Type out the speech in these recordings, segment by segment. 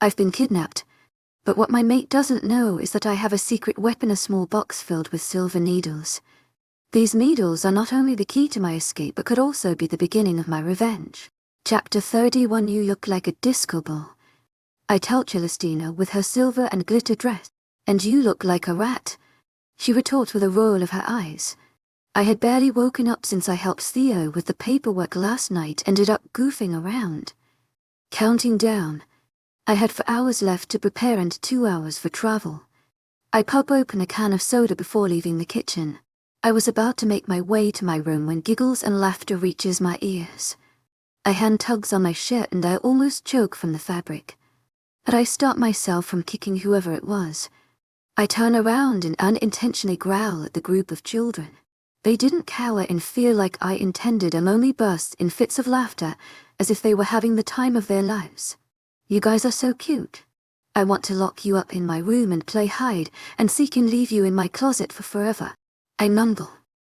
I've been kidnapped. But what my mate doesn't know is that I have a secret weapon, a small box filled with silver needles. These needles are not only the key to my escape but could also be the beginning of my revenge. Chapter 31. You look like a disco ball, I tell Celestina with her silver and glitter dress. And you look like a rat, she retorts with a roll of her eyes. I had barely woken up since I helped Theo with the paperwork last night, ended up goofing around. Counting down. I had 4 hours left to prepare and 2 hours for travel. I pop open a can of soda before leaving the kitchen. I was about to make my way to my room when giggles and laughter reaches my ears. A hand tugs on my shirt and I almost choke from the fabric. But I stop myself from kicking whoever it was. I turn around and unintentionally growl at the group of children. They didn't cower in fear like I intended and only burst in fits of laughter as if they were having the time of their lives. You guys are so cute. I want to lock you up in my room and play hide and seek and leave you in my closet for forever, I mumble,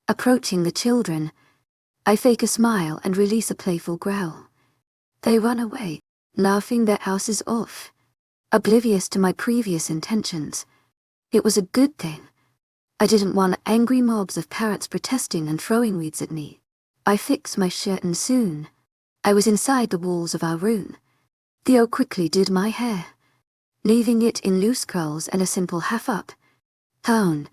approaching the children. I fake a smile and release a playful growl. They run away, laughing their asses off, oblivious to my previous intentions. It was a good thing. I didn't want angry mobs of parents protesting and throwing weeds at me. I fixed my shirt and soon I was inside the walls of our room. Theo quickly did my hair, leaving it in loose curls and a simple half-up tone.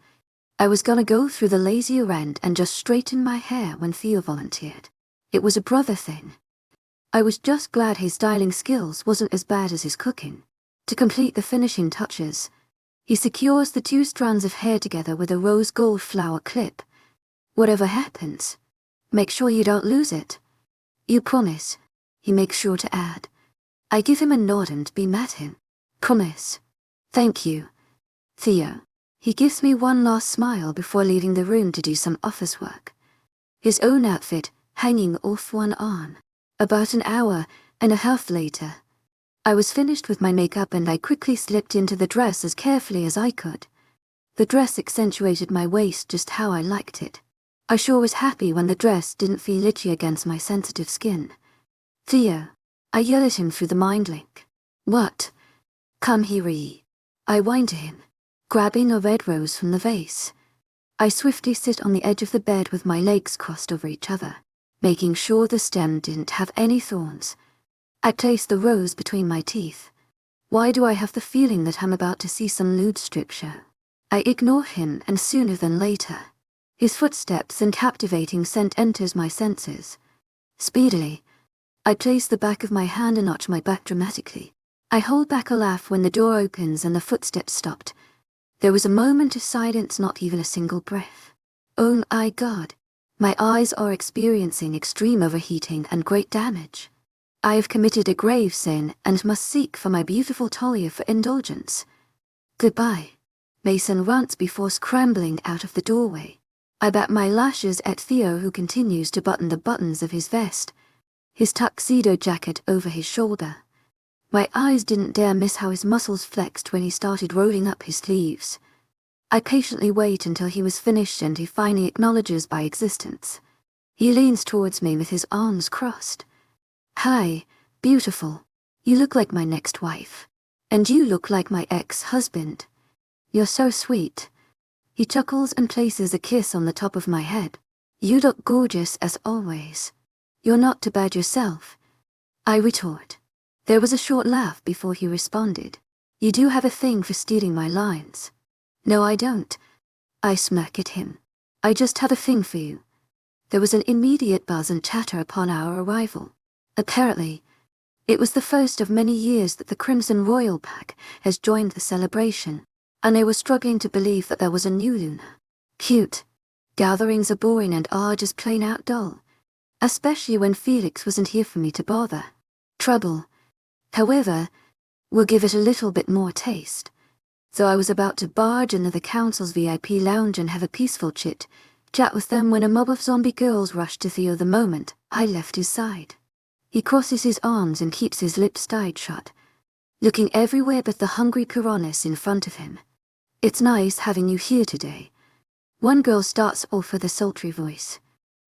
I was gonna go through the lazier end and just straighten my hair when Theo volunteered. It was a brother thing. I was just glad his styling skills wasn't as bad as his cooking. To complete the finishing touches, he secures the 2 strands of hair together with a rose gold flower clip. Whatever happens, make sure you don't lose it. You promise, he makes sure to add. I give him a nod and beam at him. Promise. Thank you, Theo. He gives me one last smile before leaving the room to do some office work. His own outfit hanging off one arm. About an hour and a half later, I was finished with my makeup and I quickly slipped into the dress as carefully as I could. The dress accentuated my waist just how I liked it. I sure was happy when the dress didn't feel itchy against my sensitive skin. Theo, I yell at him through the mind link. What? Come here. I whine to him, grabbing a red rose from the vase. I swiftly sit on the edge of the bed with my legs crossed over each other, making sure the stem didn't have any thorns. I place the rose between my teeth. Why do I have the feeling that I'm about to see some lewd strip show? I ignore him and sooner than later, his footsteps and captivating scent enters my senses. Speedily, I place the back of my hand and arch my back dramatically. I hold back a laugh when the door opens and the footsteps stopped. There was a moment of silence, not even a single breath. Oh my God, my eyes are experiencing extreme overheating and great damage. I have committed a grave sin and must seek for my beautiful Talia for indulgence. Goodbye, Mason runs before scrambling out of the doorway. I bat my lashes at Theo, who continues to button the buttons of his vest, his tuxedo jacket over his shoulder. My eyes didn't dare miss how his muscles flexed when he started rolling up his sleeves. I patiently wait until he was finished and he finally acknowledges my existence. He leans towards me with his arms crossed. Hi, beautiful. You look like my next wife. And you look like my ex-husband. You're so sweet. He chuckles and places a kiss on the top of my head. You look gorgeous as always. You're not too bad yourself, I retort. There was a short laugh before he responded. You do have a thing for stealing my lines. No, I don't. I smirk at him. I just have a thing for you. There was an immediate buzz and chatter upon our arrival. Apparently, it was the first of many years that the Crimson Royal Pack has joined the celebration, and I was struggling to believe that there was a new Luna. Cute. Gatherings are boring and are just plain out dull, especially when Felix wasn't here for me to bother. Trouble, however, will give it a little bit more taste. So I was about to barge into the council's VIP lounge and have a peaceful chat with them when a mob of zombie girls rushed to Theo the moment I left his side. He crosses his arms and keeps his lips tied shut, looking everywhere but the hungry piranhas in front of him. It's nice having you here today. One girl starts off with a sultry voice.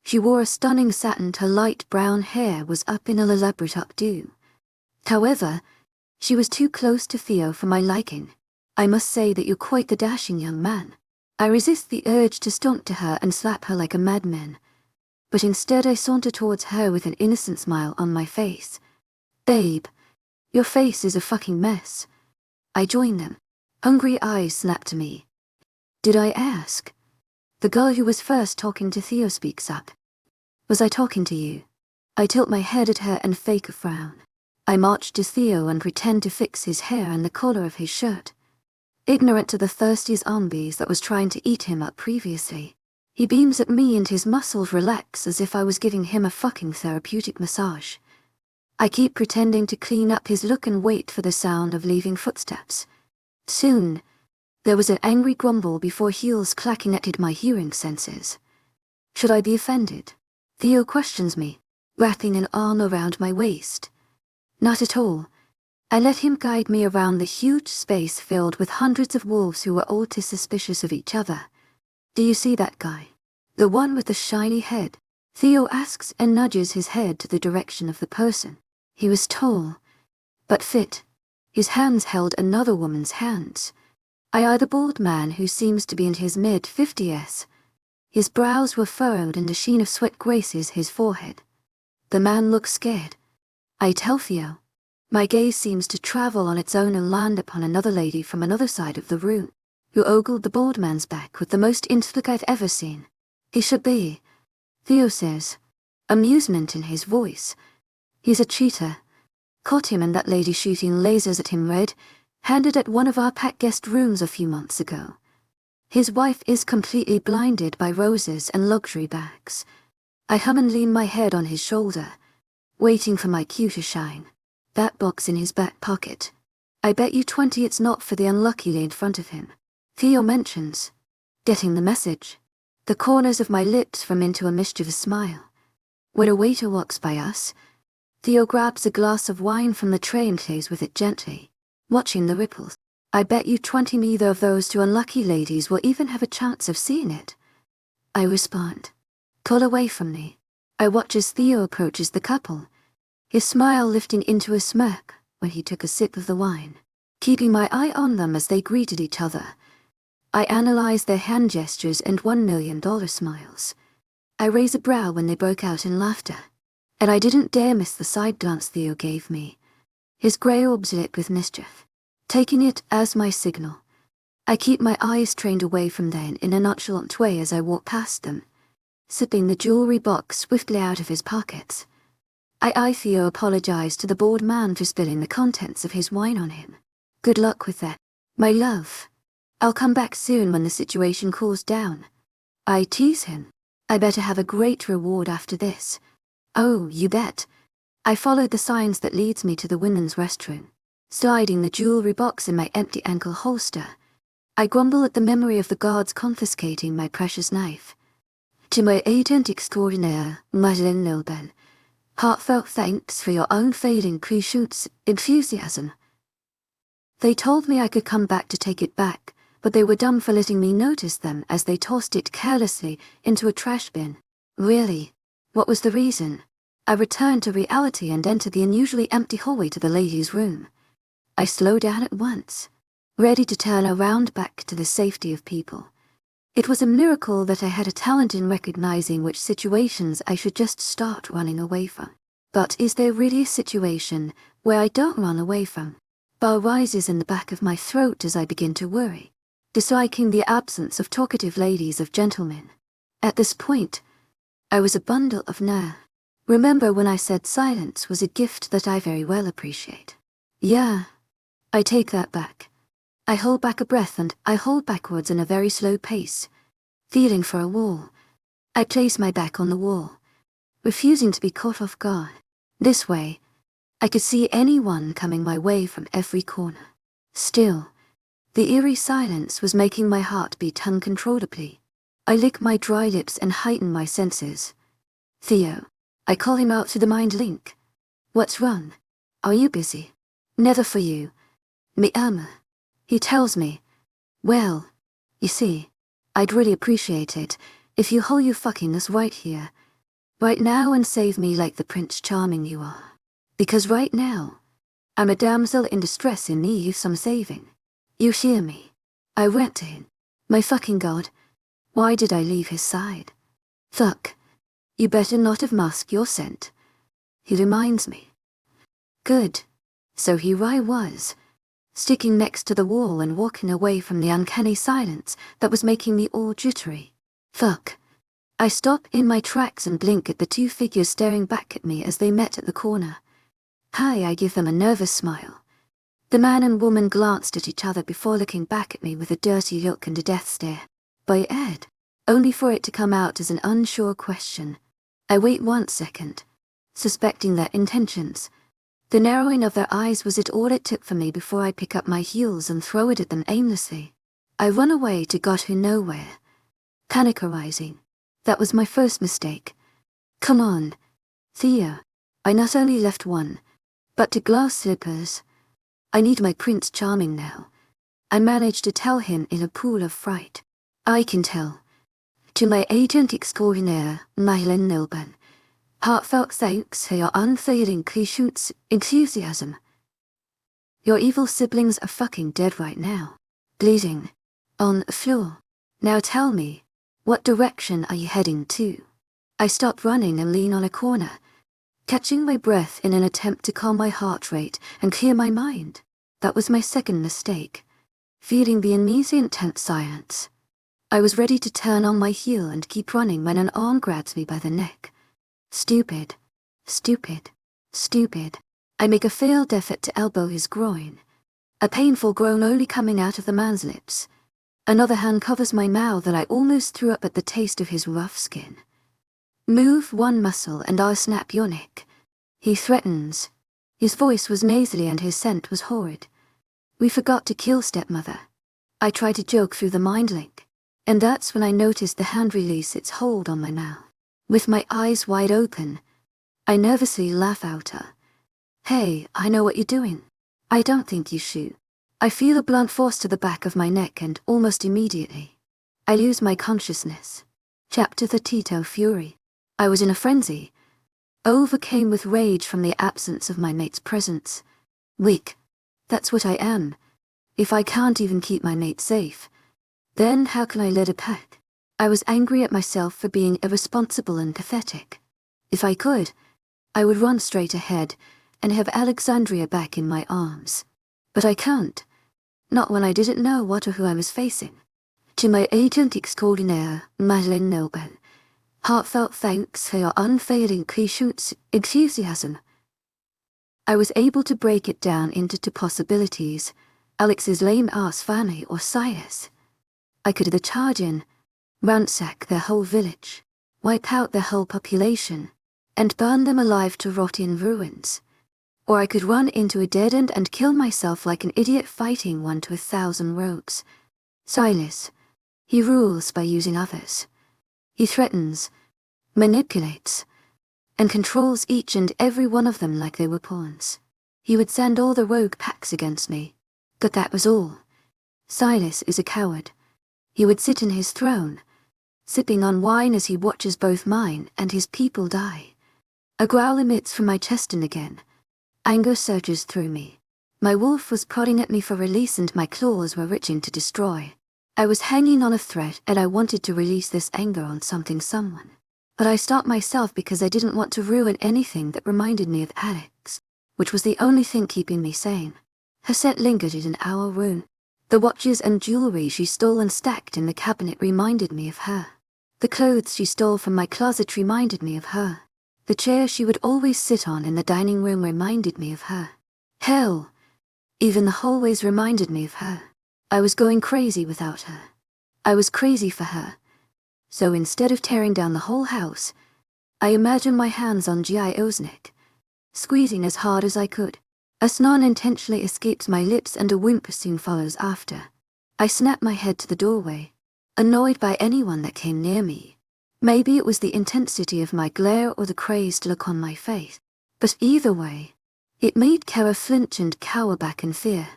She wore a stunning satin, her light brown hair was up in an elaborate updo. However, She was too close to Theo for my liking. I must say that you're quite the dashing young man. I resist the urge to stomp to her and slap her like a madman. But instead I saunter towards her with an innocent smile on my face. Babe, your face is a fucking mess. I join them. Hungry eyes snap to me. Did I ask? The girl who was first talking to Theo speaks up. Was I talking to you? I tilt my head at her and fake a frown. I march to Theo and pretend to fix his hair and the collar of his shirt. Ignorant to the thirsty zombies that was trying to eat him up previously. He beams at me and his muscles relax as if I was giving him a fucking therapeutic massage. I keep pretending to clean up his look and wait for the sound of leaving footsteps. Soon, there was an angry grumble before heels clacking at my hearing senses. Should I be offended? Theo questions me, wrapping an arm around my waist. Not at all. I let him guide me around the huge space filled with hundreds of wolves who were all too suspicious of each other. Do you see that guy? The one with the shiny head? Theo asks and nudges his head to the direction of the person. He was tall, but fit. His hands held another woman's hands. I eyed the bald man who seems to be in his mid-50s. His brows were furrowed and a sheen of sweat graces his forehead. The man looks scared. I tell Theo. My gaze seems to travel on its own and land upon another lady from another side of the room, who ogled the bald man's back with the most intellect I've ever seen. He should be, Theo says, amusement in his voice. He's a cheater. Caught him and that lady shooting lasers at him red-handed at one of our packed guest rooms a few months ago. His wife is completely blinded by roses and luxury bags. I hum and lean my head on his shoulder, waiting for my cue to shine. That box in his back pocket. I bet you 20 it's not for the unlucky lady in front of him. Theo mentions. Getting the message. The corners of my lips form into a mischievous smile. When a waiter walks by us, Theo grabs a glass of wine from the tray and plays with it gently, watching the ripples. I bet you 20 neither of those two unlucky ladies will even have a chance of seeing it. I respond. Pull away from me. I watch as Theo approaches the couple, his smile lifting into a smirk when he took a sip of the wine. Keeping my eye on them as they greeted each other, I analyze their hand gestures and $1 million smiles. I raise a brow when they broke out in laughter, and I didn't dare miss the side glance Theo gave me, his grey orbs lit with mischief. Taking it as my signal, I keep my eyes trained away from them in a nonchalant way as I walk past them, sipping the jewelry box swiftly out of his pockets. I Theo apologized to the bald man for spilling the contents of his wine on him. Good luck with that, my love. I'll come back soon when the situation cools down. I tease him. I better have a great reward after this. Oh, you bet. I followed the signs that leads me to the women's restroom, sliding the jewelry box in my empty ankle holster. I grumble at the memory of the guards confiscating my precious knife. To my agent extraordinaire, Madeleine Lilben, heartfelt thanks for your unfailing pre-shoots enthusiasm. They told me I could come back to take it back, but they were dumb for letting me notice them as they tossed it carelessly into a trash bin. Really? What was the reason? I returned to reality and entered the unusually empty hallway to the ladies' room. I slowed down at once, ready to turn around back to the safety of people. It was a miracle that I had a talent in recognizing which situations I should just start running away from. But is there really a situation where I don't run away from? Bar rises in the back of my throat as I begin to worry, disliking the absence of talkative ladies of gentlemen. At this point, I was a bundle of nerve. Remember when I said silence was a gift that I very well appreciate? Yeah, I take that back. I hold back a breath and I hold backwards in a very slow pace, feeling for a wall. I place my back on the wall, refusing to be caught off guard. This way, I could see anyone coming my way from every corner. Still, the eerie silence was making my heart beat uncontrollably. I lick my dry lips and heighten my senses. Theo. I call him out to the mind link. What's wrong? Are you busy? Never for you. Me He tells me, well, you see, I'd really appreciate it if you hold your fuckingness right here, right now and save me like the Prince Charming you are. Because right now, I'm a damsel in distress in need of some saving. You hear me? I went to him. My fucking god. Why did I leave his side? Fuck. You better not have masked your scent. He reminds me. Good. So here I was, sticking next to the wall and walking away from the uncanny silence that was making me all jittery. Fuck. I stop in my tracks and blink at the two figures staring back at me as they met at the corner. Hi, I give them a nervous smile. The man and woman glanced at each other before looking back at me with a dirty look and a death stare. By Ed, only for it to come out as an unsure question. I wait 1 second, suspecting their intentions. The narrowing of their eyes was all it took for me before I pick up my heels and throw it at them aimlessly. I run away to God who nowhere. Panic arising. That was my first mistake. Come on, Thea. I not only left one, but 2 glass slippers. I need my Prince Charming now. I managed to tell him in a pool of fright. I can tell. To my agent extraordinaire, Mylan Nilban. Heartfelt thanks for your unfailing patience, enthusiasm. Your evil siblings are fucking dead right now. Bleeding. On the floor. Now tell me, what direction are you heading to? I stop running and lean on a corner, catching my breath in an attempt to calm my heart rate and clear my mind. That was my second mistake. Feeling the uneasy intense silence. I was ready to turn on my heel and keep running when an arm grabs me by the neck. Stupid. Stupid. Stupid. I make a failed effort to elbow his groin. A painful groan only coming out of the man's lips. Another hand covers my mouth and I almost threw up at the taste of his rough skin. Move one muscle and I'll snap your neck. He threatens. His voice was nasally and his scent was horrid. We forgot to kill stepmother. I try to joke through the mind link, and that's when I noticed the hand release its hold on my mouth. With my eyes wide open, I nervously laugh out her. Hey, I know what you're doing. I don't think you should. I feel a blunt force to the back of my neck and almost immediately, I lose my consciousness. Chapter 32 Fury. I was in a frenzy, overcame with rage from the absence of my mate's presence. Weak. That's what I am. If I can't even keep my mate safe, then how can I lead a pack? I was angry at myself for being irresponsible and pathetic. If I could, I would run straight ahead and have Alexandria back in my arms. But I can't. Not when I didn't know what or who I was facing. To my agent extraordinaire, Madeleine Nobel, heartfelt thanks for your unfailing patience, enthusiasm. I was able to break it down into 2 possibilities, Alex's lame-ass family or Silas. I could either charge in, ransack their whole village, wipe out their whole population, and burn them alive to rot in ruins. Or I could run into a dead end and kill myself like an idiot fighting one to 1,000 rogues. Silas. He rules by using others. He threatens, manipulates, and controls each and every one of them like they were pawns. He would send all the rogue packs against me, but that was all. Silas is a coward. He would sit in his throne, sipping on wine as he watches both mine and his people die. A growl emits from my chest and again. Anger surges through me. My wolf was prodding at me for release and my claws were reaching to destroy. I was hanging on a thread and I wanted to release this anger on someone. But I stopped myself because I didn't want to ruin anything that reminded me of Alex, which was the only thing keeping me sane. Her scent lingered in our room. The watches and jewelry she stole and stacked in the cabinet reminded me of her. The clothes she stole from my closet reminded me of her. The chair she would always sit on in the dining room reminded me of her. Hell, even the hallways reminded me of her. I was going crazy without her. I was crazy for her. So instead of tearing down the whole house, I imagined my hands on Gio's neck, squeezing as hard as I could. A snarl intentionally escapes my lips and a whimper soon follows after. I snapped my head to the doorway, annoyed by anyone that came near me. Maybe it was the intensity of my glare or the crazed look on my face, but either way, it made Kara flinch and cower back in fear.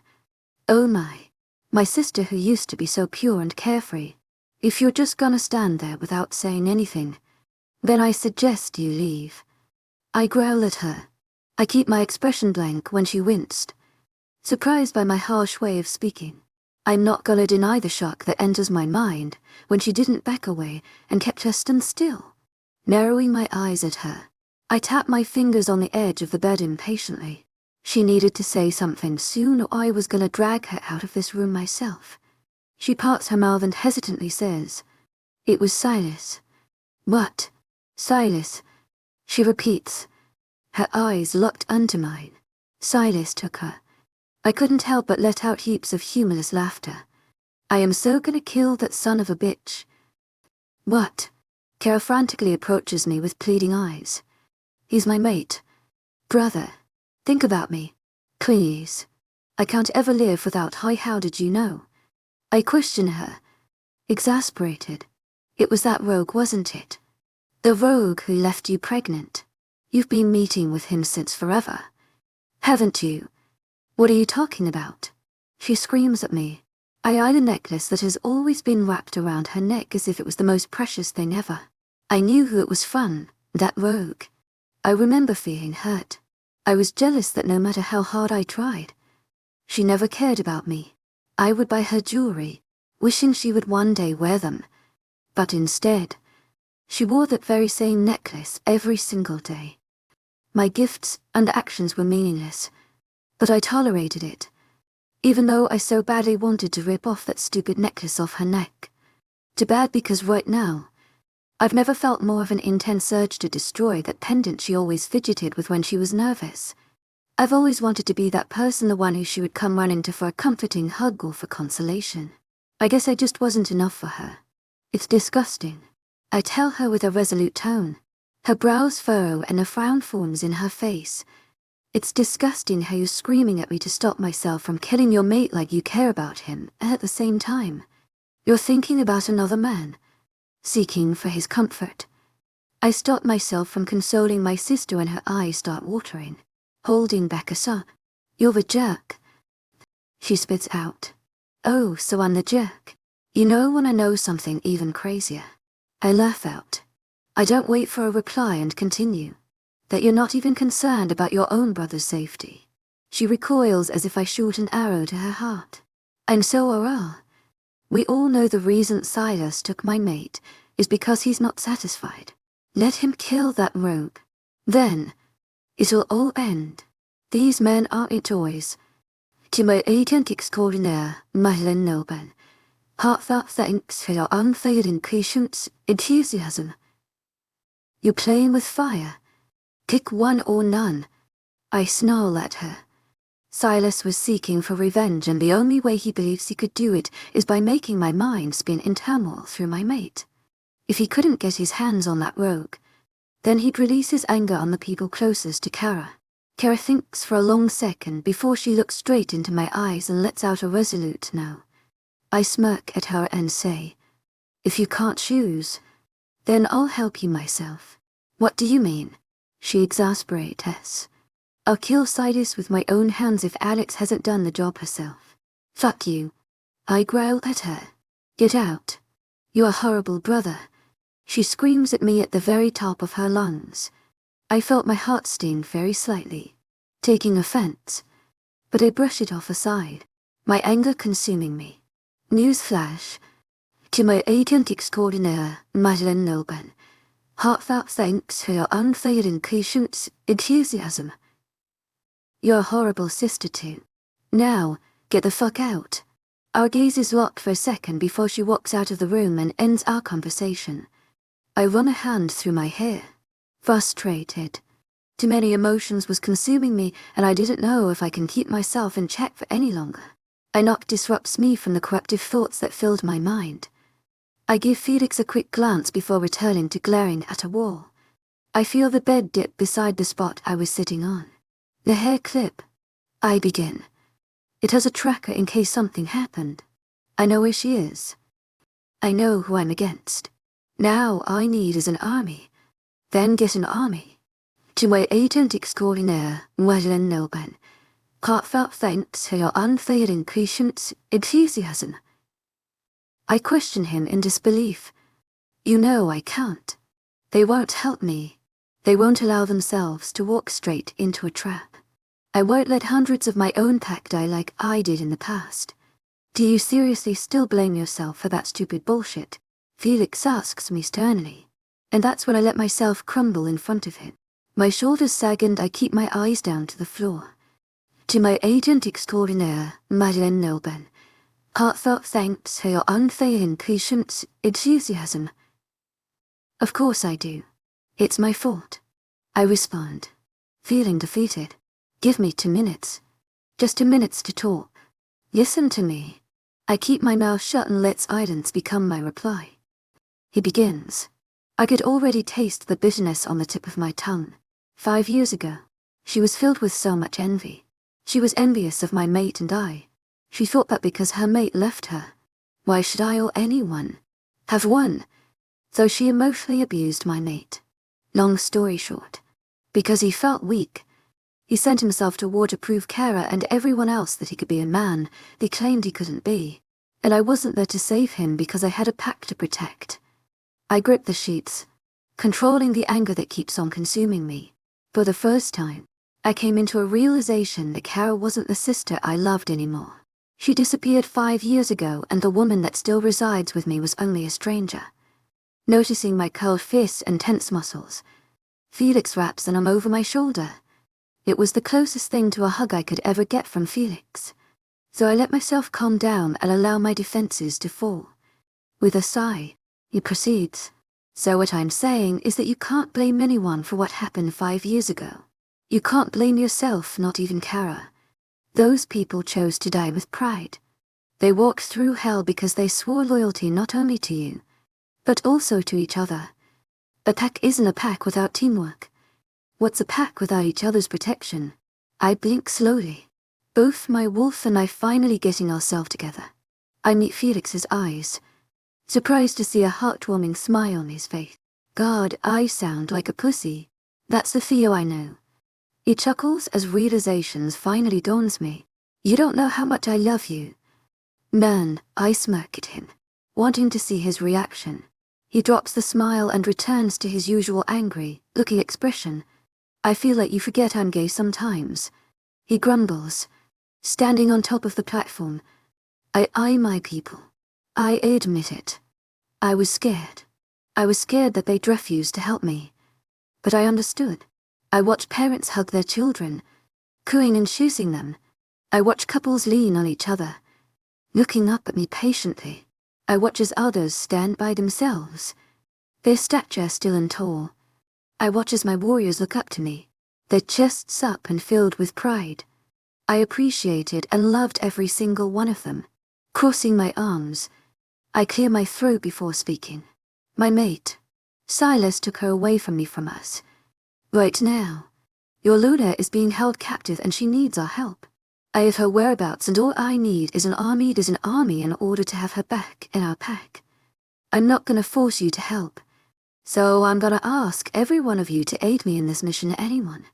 Oh my sister who used to be so pure and carefree. If you're just gonna stand there without saying anything, then I suggest you leave. I growl at her. I keep my expression blank when she winced, surprised by my harsh way of speaking. I'm not gonna deny the shock that enters my mind when she didn't back away and kept her stand still. Narrowing my eyes at her, I tapped my fingers on the edge of the bed impatiently. She needed to say something soon or I was gonna drag her out of this room myself. She parts her mouth and hesitantly says, "It was Silas." "What? Silas?" She repeats, her eyes locked onto mine. "Silas took her." I couldn't help but let out heaps of humorless laughter. "I am so gonna kill that son of a bitch." "What?" Kara frantically approaches me with pleading eyes. "He's my mate. Brother. Think about me. Please. I can't ever live without how did you know?" I question her, exasperated. "It was that rogue, wasn't it? The rogue who left you pregnant. You've been meeting with him since forever, haven't you?" "What are you talking about?" She screams at me. I eye the necklace that has always been wrapped around her neck as if it was the most precious thing ever. I knew who it was from, that rogue. I remember feeling hurt. I was jealous that no matter how hard I tried, she never cared about me. I would buy her jewelry, wishing she would one day wear them. But instead, she wore that very same necklace every single day. My gifts and actions were meaningless, but I tolerated it, even though I so badly wanted to rip off that stupid necklace off her neck. Too bad, because right now, I've never felt more of an intense urge to destroy that pendant she always fidgeted with when she was nervous. I've always wanted to be that person, the one who she would come running to for a comforting hug or for consolation. I guess I just wasn't enough for her. It's disgusting, I tell her with a resolute tone. Her brows furrow and a frown forms in her face. "It's disgusting how you're screaming at me to stop myself from killing your mate like you care about him, and at the same time, you're thinking about another man, seeking for his comfort." I stop myself from consoling my sister and her eyes start watering, holding back a sob. "You're a jerk," she spits out. "Oh, so I'm the jerk. You know when I know something even crazier." I laugh out. I don't wait for a reply and continue. "That you're not even concerned about your own brother's safety." She recoils as if I shoot an arrow to her heart. "And so are all. We all know the reason Silas took my mate is because he's not satisfied. Let him kill that rogue. Then it'll all end. These men aren't toys. To my agent extraordinaire, Madeleine Noble, heartfelt thanks for your unfailing patience, enthusiasm. You're playing with fire. Pick one or none." I snarl at her. Silas was seeking for revenge, and the only way he believes he could do it is by making my mind spin in turmoil through my mate. If he couldn't get his hands on that rogue, then he'd release his anger on the people closest to Kara. Kara thinks for a long second before she looks straight into my eyes and lets out a resolute no. I smirk at her and say, "If you can't choose, then I'll help you myself." "What do you mean?" She exasperates. "I'll kill Silas with my own hands if Alex hasn't done the job herself." "Fuck you." I growl at her. "Get out. You're a horrible brother." She screams at me at the very top of her lungs. I felt my heart sting very slightly, taking offense, but I brush it off aside, my anger consuming me. Newsflash. To my agent extraordinaire, Madeleine Noble, heartfelt thanks for your unfailing patience, enthusiasm. You're a horrible sister too. Now, get the fuck out. Our gazes lock for a second before she walks out of the room and ends our conversation. I run a hand through my hair, frustrated. Too many emotions was consuming me, and I didn't know if I can keep myself in check for any longer. A knock disrupts me from the corruptive thoughts that filled my mind. I give Felix a quick glance before returning to glaring at a wall. I feel the bed dip beside the spot I was sitting on. The hair clip. I begin. It has a tracker in case something happened. I know where she is. I know who I'm against. Now all I need is an army. Then get an army. To my agent extraordinaire, Madeleine Noble, heartfelt thanks for your unfailing patience, enthusiasm. I question him in disbelief. You know I can't. They won't help me. They won't allow themselves to walk straight into a trap. I won't let hundreds of my own pack die like I did in the past. Do you seriously still blame yourself for that stupid bullshit? Felix asks me sternly. And that's when I let myself crumble in front of him. My shoulders sag and I keep my eyes down to the floor. To my agent extraordinaire, Madeleine Nelben, heartfelt thanks for your unfailing patience, enthusiasm. Of course I do. It's my fault. I respond, feeling defeated. Give me 2 minutes. Just 2 minutes to talk. Listen to me. I keep my mouth shut and let silence become my reply. He begins. I could already taste the bitterness on the tip of my tongue. 5 years ago, she was filled with so much envy. She was envious of my mate and I. She thought that because her mate left her, why should I or anyone have won? So she emotionally abused my mate. Long story short, because he felt weak, he sent himself to war to prove Kara and everyone else that he could be a man they claimed he couldn't be. And I wasn't there to save him because I had a pack to protect. I gripped the sheets, controlling the anger that keeps on consuming me. For the first time, I came into a realization that Kara wasn't the sister I loved anymore. She disappeared 5 years ago and the woman that still resides with me was only a stranger. Noticing my curled fists and tense muscles, Felix wraps an arm over my shoulder. It was the closest thing to a hug I could ever get from Felix. So I let myself calm down and allow my defenses to fall. With a sigh, he proceeds. So what I'm saying is that you can't blame anyone for what happened 5 years ago. You can't blame yourself, not even Kara. Those people chose to die with pride. They walked through hell because they swore loyalty not only to you, but also to each other. A pack isn't a pack without teamwork. What's a pack without each other's protection? I blink slowly. Both my wolf and I finally getting ourselves together. I meet Felix's eyes, surprised to see a heartwarming smile on his face. God, I sound like a pussy. That's the Theo I know. He chuckles as realizations finally dawns me. You don't know how much I love you. Man, I smirk at him, wanting to see his reaction. He drops the smile and returns to his usual angry, looking expression. I feel like you forget I'm gay sometimes. He grumbles, standing on top of the platform. I eye my people. I admit it. I was scared. I was scared that they'd refuse to help me. But I understood. I watched parents hug their children, cooing and choosing them. I watched couples lean on each other, looking up at me patiently. I watch as others stand by themselves, their stature still and tall. I watch as my warriors look up to me, their chests up and filled with pride. I appreciated and loved every single one of them. Crossing my arms, I clear my throat before speaking. My mate, Silas, took her away from me from us. Right now, your Luna is being held captive and she needs our help. I have her whereabouts and all I need is an army in order to have her back in our pack. I'm not gonna force you to help. So I'm gonna ask every one of you to aid me in this mission, anyone.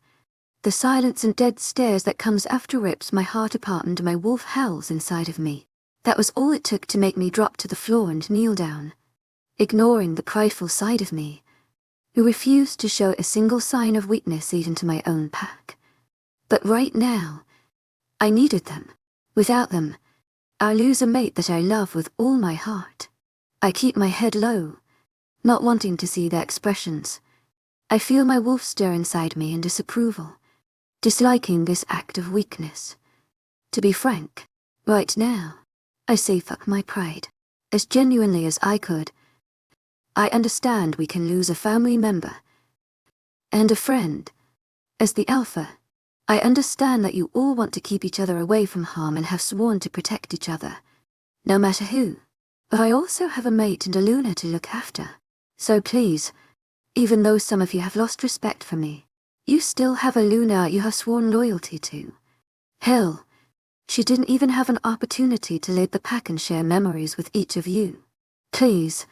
The silence and dead stares that comes after rips my heart apart and my wolf howls inside of me. That was all it took to make me drop to the floor and kneel down, ignoring the prideful side of me, who refused to show a single sign of weakness even to my own pack. But right now, I needed them. Without them, I lose a mate that I love with all my heart. I keep my head low, not wanting to see their expressions. I feel my wolf stir inside me in disapproval, disliking this act of weakness. To be frank, right now, I say fuck my pride, as genuinely as I could. I understand we can lose a family member and a friend. As the alpha, I understand that you all want to keep each other away from harm and have sworn to protect each other, no matter who. But I also have a mate and a Luna to look after. So please, even though some of you have lost respect for me, you still have a Luna you have sworn loyalty to. Hell, she didn't even have an opportunity to lead the pack and share memories with each of you. Please,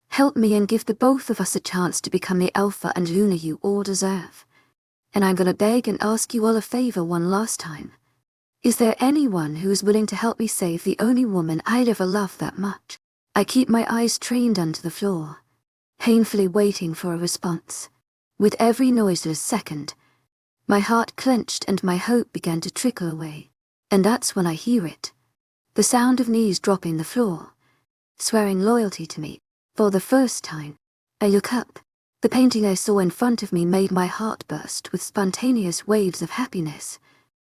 help me and give the both of us a chance to become the alpha and Luna you all deserve. And I'm gonna beg and ask you all a favor one last time. Is there anyone who is willing to help me save the only woman I'd ever loved that much? I keep my eyes trained onto the floor, painfully waiting for a response. With every noiseless second, my heart clenched and my hope began to trickle away. And that's when I hear it. The sound of knees dropping the floor, swearing loyalty to me. For the first time, I look up. The painting I saw in front of me made my heart burst with spontaneous waves of happiness.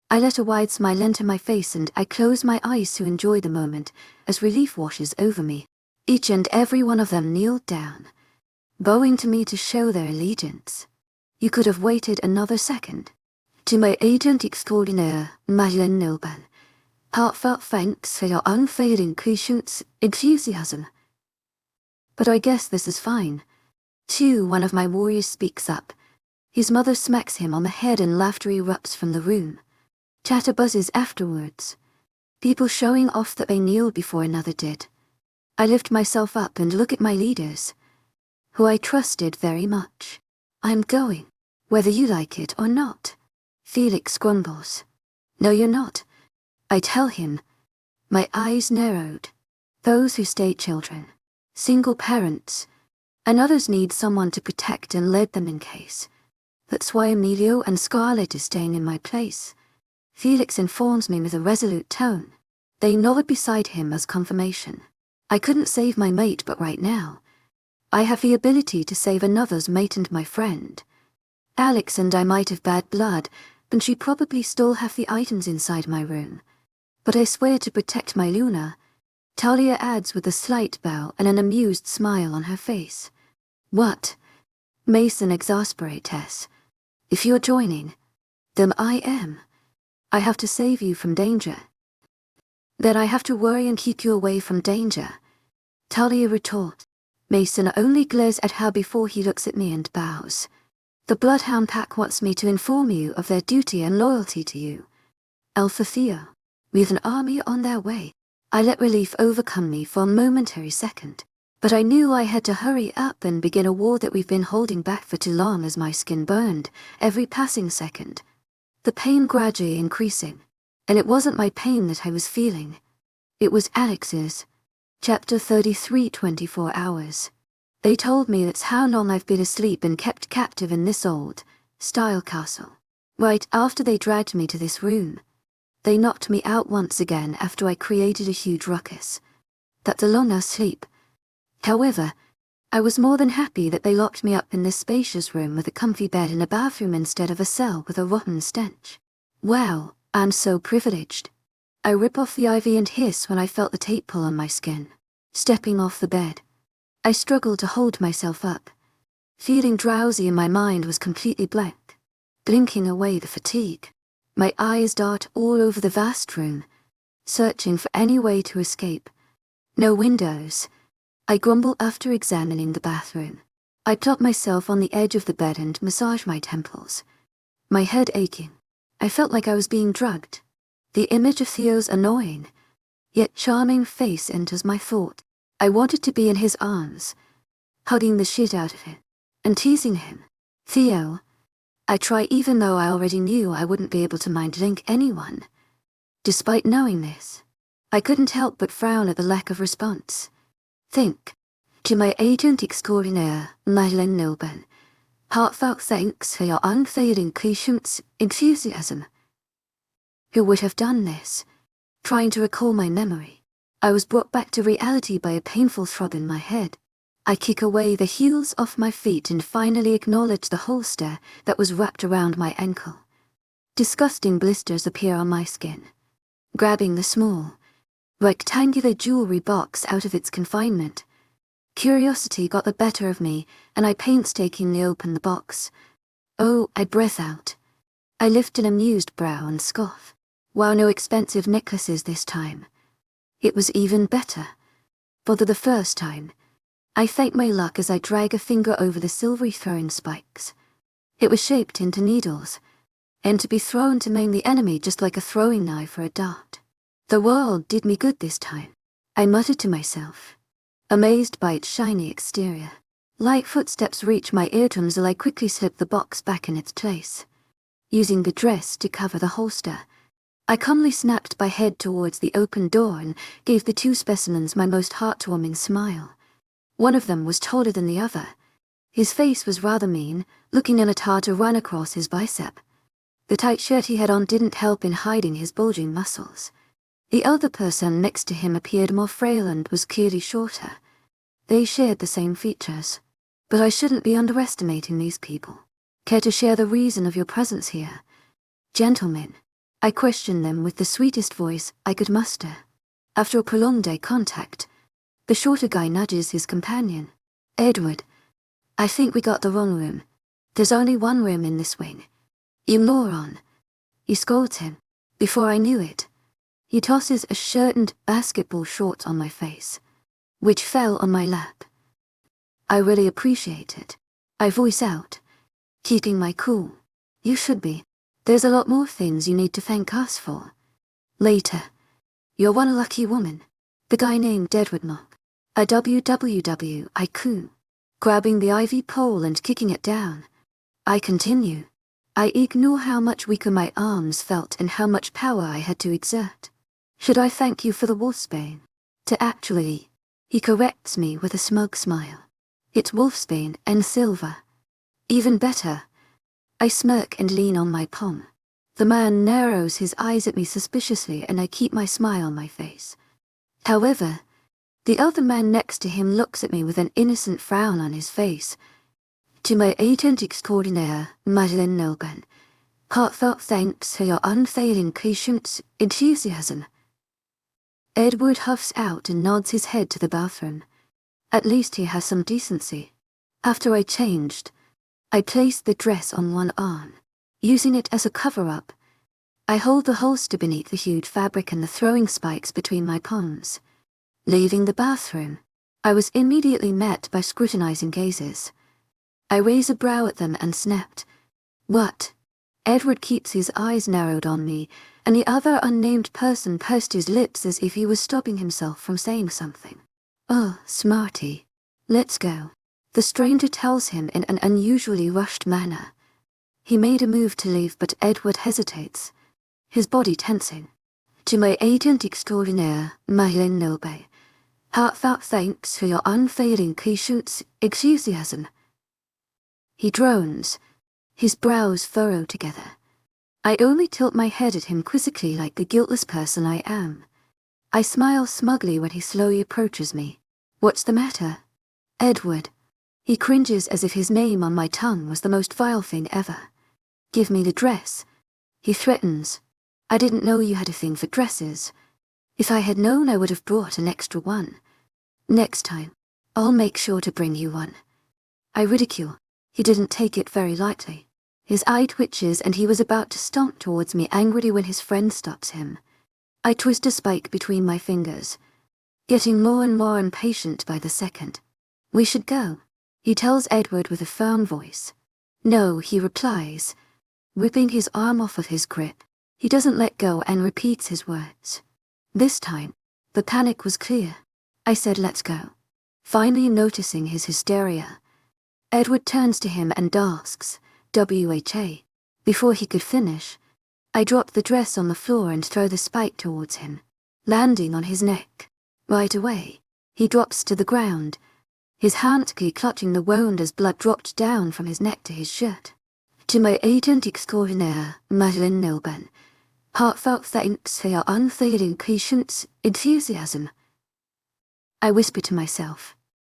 I let a wide smile enter my face and I close my eyes to enjoy the moment as relief washes over me. Each and every one of them kneeled down, bowing to me to show their allegiance. You could have waited another second. To my agent extraordinaire, Madeleine Nilban, heartfelt thanks for your unfailing patience, enthusiasm. But I guess this is fine. Too, one of my warriors speaks up. His mother smacks him on the head and laughter erupts from the room. Chatter buzzes afterwards. People showing off that they kneeled before another did. I lift myself up and look at my leaders, who I trusted very much. I'm going, whether you like it or not. Felix grumbles. No, you're not. I tell him. My eyes narrowed. Those who stay children, single parents, and others need someone to protect and lead them in case. That's why Emilio and Scarlett is staying in my place. Felix informs me with a resolute tone. They nod beside him as confirmation. I couldn't save my mate, but right now, I have the ability to save another's mate and my friend. Alex and I might have bad blood, but she probably stole half the items inside my room. But I swear to protect my Luna, Talia adds with a slight bow and an amused smile on her face. What? Mason exasperates. If you're joining, then I am. I have to save you from danger. Then I have to worry and keep you away from danger. Talia retorts. Mason only glares at her before he looks at me and bows. The Bloodhound Pack wants me to inform you of their duty and loyalty to you. Alpha Theo, with an army on their way. I let relief overcome me for a momentary second, but I knew I had to hurry up and begin a war that we've been holding back for too long as my skin burned every passing second. The pain gradually increasing, and it wasn't my pain that I was feeling. It was Alex's. Chapter 33, 24 hours. They told me that's how long I've been asleep and kept captive in this old-style castle. Right after they dragged me to this room, they knocked me out once again after I created a huge ruckus. That's a long sleep. However, I was more than happy that they locked me up in this spacious room with a comfy bed and a bathroom instead of a cell with a rotten stench. Wow, I'm so privileged. I rip off the ivy and hiss when I felt the tape pull on my skin. Stepping off the bed, I struggled to hold myself up. Feeling drowsy and my mind was completely blank, blinking away the fatigue. My eyes dart all over the vast room, searching for any way to escape. No windows. I grumble after examining the bathroom. I plop myself on the edge of the bed and massage my temples, my head aching. I felt like I was being drugged. The image of Theo's annoying, yet charming face enters my thought. I wanted to be in his arms, hugging the shit out of him, and teasing him. Theo. I try even though I already knew I wouldn't be able to mind-link anyone. Despite knowing this, I couldn't help but frown at the lack of response. Think. To my agent extraordinaire, Madeleine Nilban, heartfelt thanks for your unfailing patience, enthusiasm. Who would have done this? Trying to recall my memory, I was brought back to reality by a painful throb in my head. I kick away the heels off my feet and finally acknowledge the holster that was wrapped around my ankle. Disgusting blisters appear on my skin. Grabbing the small, rectangular jewelry box out of its confinement, curiosity got the better of me and I painstakingly opened the box. Oh, I breath out. I lift an amused brow and scoff. Wow, no expensive necklaces this time. It was even better. For the first time, I thank my luck as I drag a finger over the silvery thrown spikes. It was shaped into needles, and to be thrown to maim the enemy just like a throwing knife or a dart. The world did me good this time, I muttered to myself, amazed by its shiny exterior. Light footsteps reach my eardrums as I quickly slip the box back in its place. Using the dress to cover the holster, I calmly snapped my head towards the open door and gave the two specimens my most heartwarming smile. One of them was taller than the other, His face was rather mean, looking in a tartar run across his bicep. The tight shirt he had on didn't help in hiding his bulging muscles. The other person next to him appeared more frail and was clearly shorter. They shared the same features. But I shouldn't be underestimating these people. Care to share the reason of your presence here? Gentlemen, I questioned them with the sweetest voice I could muster. After a prolonged eye contact, the shorter guy nudges his companion. Edward, I think we got the wrong room. There's only one room in this wing. You moron. He scolds him. Before I knew it, he tosses a shirt and basketball shorts on my face, which fell on my lap. I really appreciate it. I voice out, keeping my cool. You should be. There's a lot more things you need to thank us for. Later. You're one lucky woman. The guy named Edward Mock. A www I coo. Grabbing the ivy pole and kicking it down. I continue. I ignore how much weaker my arms felt and how much power I had to exert. Should I thank you for the wolfsbane? To actually. He corrects me with a smug smile. It's wolfsbane and silver. Even better. I smirk and lean on my palm. The man narrows his eyes at me suspiciously and I keep my smile on my face. However, the other man next to him looks at me with an innocent frown on his face. To my agent extraordinaire, Madeleine Nolben, heartfelt thanks for your unfailing patience, enthusiasm. Edward huffs out and nods his head to the bathroom. At least he has some decency. After I changed, I placed the dress on one arm, using it as a cover-up. I hold the holster beneath the hued fabric and the throwing spikes between my palms. Leaving the bathroom, I was immediately met by scrutinizing gazes. I raised a brow at them and snapped. What? Edward keeps his eyes narrowed on me, and the other unnamed person pursed his lips as if he was stopping himself from saying something. Oh, smarty. Let's go. The stranger tells him in an unusually rushed manner. He made a move to leave, but Edward hesitates, his body tensing. To my agent extraordinaire, Madeleine Nolbe, heartfelt thanks for your unfailing patience, enthusiasm. He drones, his brows furrow together. I only tilt my head at him quizzically like the guiltless person I am. I smile smugly when he slowly approaches me. What's the matter? Edward. He cringes as if his name on my tongue was the most vile thing ever. Give me the dress. He threatens. I didn't know you had a thing for dresses. If I had known, I would have brought an extra one. Next time, I'll make sure to bring you one. I ridicule. He didn't take it very lightly. His eye twitches and he was about to stomp towards me angrily when his friend stops him. I twist a spike between my fingers, getting more and more impatient by the second. We should go, he tells Edward with a firm voice. No, he replies, whipping his arm off of his grip. He doesn't let go and repeats his words. This time, the panic was clear. I said let's go. Finally noticing his hysteria, Edward turns to him and asks, "WHA?" Before he could finish, I drop the dress on the floor and throw the spike towards him, landing on his neck. Right away, he drops to the ground, his hand clutching the wound as blood dropped down from his neck to his shirt. To my agent extraordinaire, Madeleine Nolben, heartfelt thanks for your unfailing patience, enthusiasm. I whisper to myself.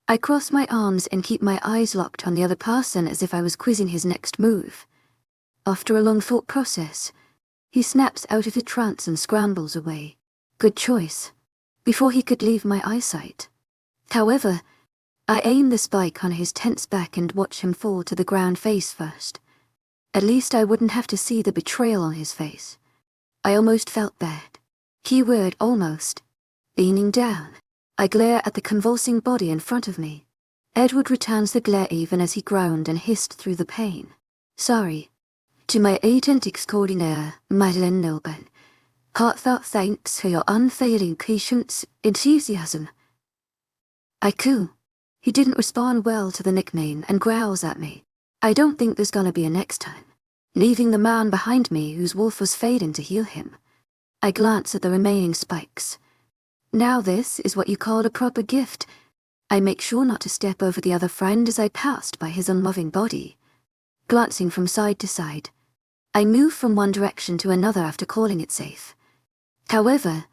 I cross my arms and keep my eyes locked on the other person as if I was quizzing his next move. After a long thought process, he snaps out of the trance and scrambles away. Good choice. Before he could leave my eyesight. However, I aim the spike on his tense back and watch him fall to the ground face first. At least I wouldn't have to see the betrayal on his face. I almost felt bad. Keyword almost. Leaning down, I glare at the convulsing body in front of me. Edward returns the glare even as he groaned and hissed through the pain. Sorry. To my agent extraordinaire, Madeleine Nolben, heartfelt thanks for your unfailing patience, enthusiasm. I coo. He didn't respond well to the nickname and growls at me. I don't think there's gonna be a next time. Leaving the man behind me whose wolf was fading to heal him. I glance at the remaining spikes. Now this is what you call a proper gift. I make sure not to step over the other friend as I passed by his unmoving body. Glancing from side to side, I move from one direction to another after calling it safe. However,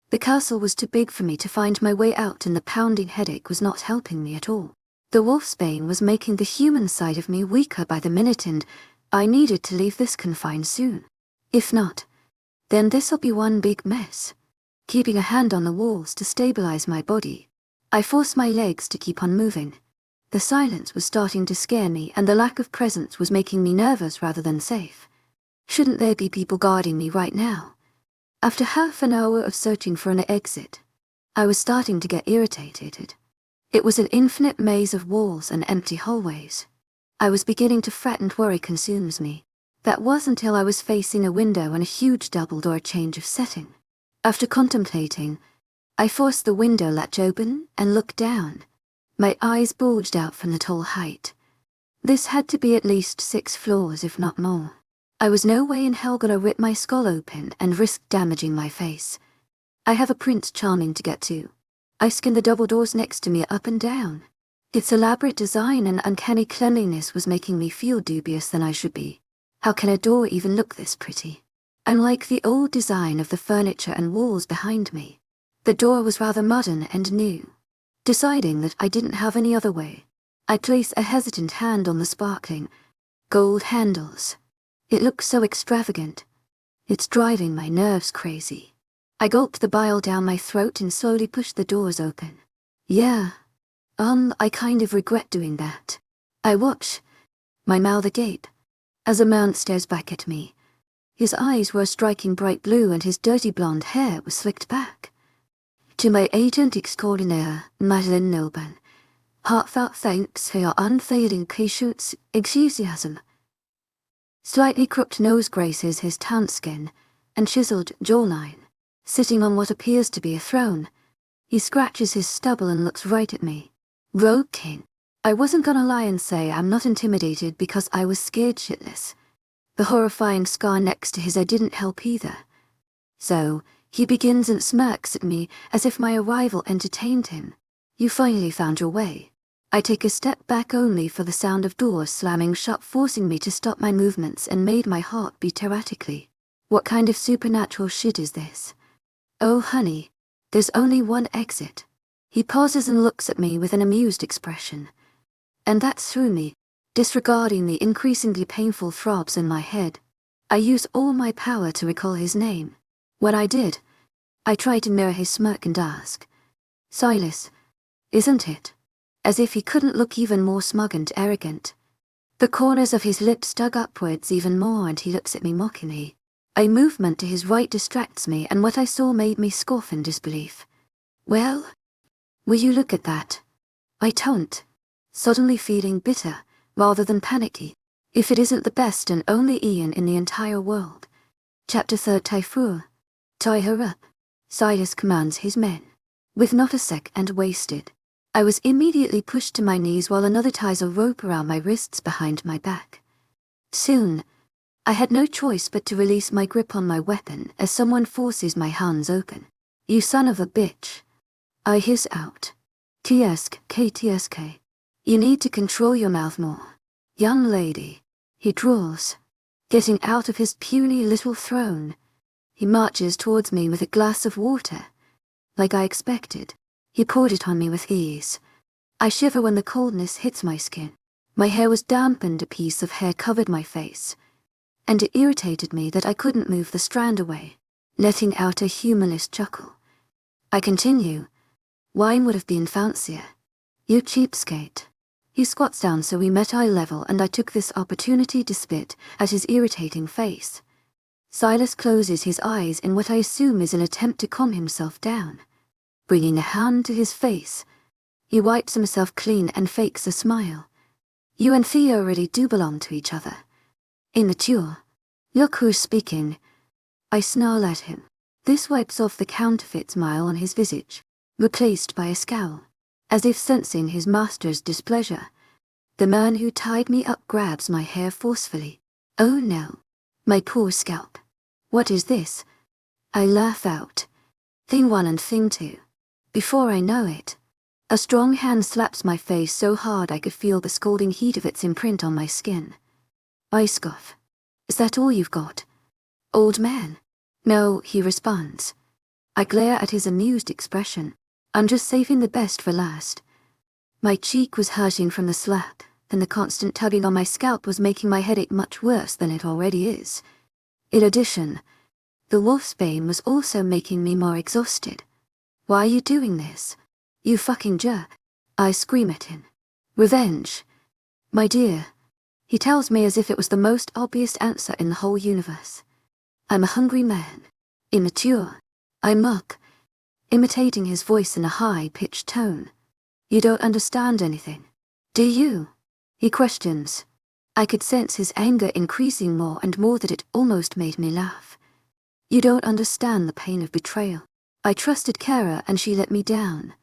the castle was too big for me to find my way out, and the pounding headache was not helping me at all. The wolfsbane was making the human side of me weaker by the minute, and I needed to leave this confine soon. If not, then this'll be one big mess. Keeping a hand on the walls to stabilize my body, I forced my legs to keep on moving. The silence was starting to scare me, and the lack of presence was making me nervous rather than safe. Shouldn't there be people guarding me right now? After half an hour of searching for an exit, I was starting to get irritated. It was an infinite maze of walls and empty hallways. I was beginning to fret, and worry consumes me. That was until I was facing a window and a huge double-door change of setting. After contemplating, I forced the window latch open and looked down. My eyes bulged out from the tall height. This had to be at least 6 floors, if not more. I was no way in hell gonna rip my skull open and risk damaging my face. I have a Prince Charming to get to. I skinned the double doors next to me up and down. Its elaborate design and uncanny cleanliness was making me feel dubious than I should be. How can a door even look this pretty? Unlike the old design of the furniture and walls behind me, the door was rather modern and new. Deciding that I didn't have any other way, I placed a hesitant hand on the sparkling gold handles. It looks so extravagant. It's driving my nerves crazy. I gulped the bile down my throat and slowly pushed the doors open. Yeah, I kind of regret doing that. I watch, my mouth agape, as a man stares back at me. His eyes were a striking bright blue, and his dirty blonde hair was slicked back. To my agent extraordinaire, Madeleine Nilban, heartfelt thanks for your unfailing patience, enthusiasm. Slightly crooked nose graces his tanned skin and chiseled jawline. Sitting on what appears to be a throne, he scratches his stubble and looks right at me. Rogue King. I wasn't gonna lie and say I'm not intimidated, because I was scared shitless. The horrifying scar next to his eye didn't help either. So, he begins and smirks at me as if my arrival entertained him. You finally found your way. I take a step back only for the sound of doors slamming shut, forcing me to stop my movements and made my heart beat erratically. What kind of supernatural shit is this? Oh honey, there's only one exit. He pauses and looks at me with an amused expression. And that's through me, disregarding the increasingly painful throbs in my head. I use all my power to recall his name. When I did, I tried to mirror his smirk and ask, Silas, isn't it? As if he couldn't look even more smug and arrogant. The corners of his lips dug upwards even more, and he looks at me mockingly. A movement to his right distracts me, and what I saw made me scoff in disbelief. Well, will you look at that? I taunt, suddenly feeling bitter rather than panicky. If it isn't the best and only Ian in the entire world. Chapter 3. Typhur. Tie her up. Silas commands his men. With not a second wasted, I was immediately pushed to my knees while another ties a rope around my wrists behind my back. Soon, I had no choice but to release my grip on my weapon as someone forces my hands open. You son of a bitch. I hiss out. TSK. You need to control your mouth more. Young lady. He drawls. Getting out of his puny little throne, he marches towards me with a glass of water. Like I expected, he poured it on me with ease. I shiver when the coldness hits my skin. My hair was damp and a piece of hair covered my face, and it irritated me that I couldn't move the strand away, letting out a humorless chuckle. I continue. Wine would have been fancier. You cheapskate. He squats down so we met eye level, and I took this opportunity to spit at his irritating face. Silas closes his eyes in what I assume is an attempt to calm himself down. Bringing a hand to his face, he wipes himself clean and fakes a smile. You and Theo really do belong to each other. Immature. Look who's speaking. I snarl at him. This wipes off the counterfeit smile on his visage, replaced by a scowl. As if sensing his master's displeasure, the man who tied me up grabs my hair forcefully. Oh no. My poor scalp. What is this? I laugh out. Thing 1 and thing 2. Before I know it, A strong hand slaps my face so hard I could feel the scalding heat of its imprint on my skin. I scoff. Is that all you've got? Old man? No, he responds. I glare at his amused expression. I'm just saving the best for last. My cheek was hurting from the slap, and the constant tugging on my scalp was making my headache much worse than it already is. In addition, the wolfsbane was also making me more exhausted. Why are you doing this? You fucking jerk. I scream at him. Revenge. My dear. He tells me as if it was the most obvious answer in the whole universe. I'm a hungry man. Immature. I mock, imitating his voice in a high-pitched tone. You don't understand anything. Do you? He questions. I could sense his anger increasing more and more that it almost made me laugh. You don't understand the pain of betrayal. I trusted Kara and she let me down.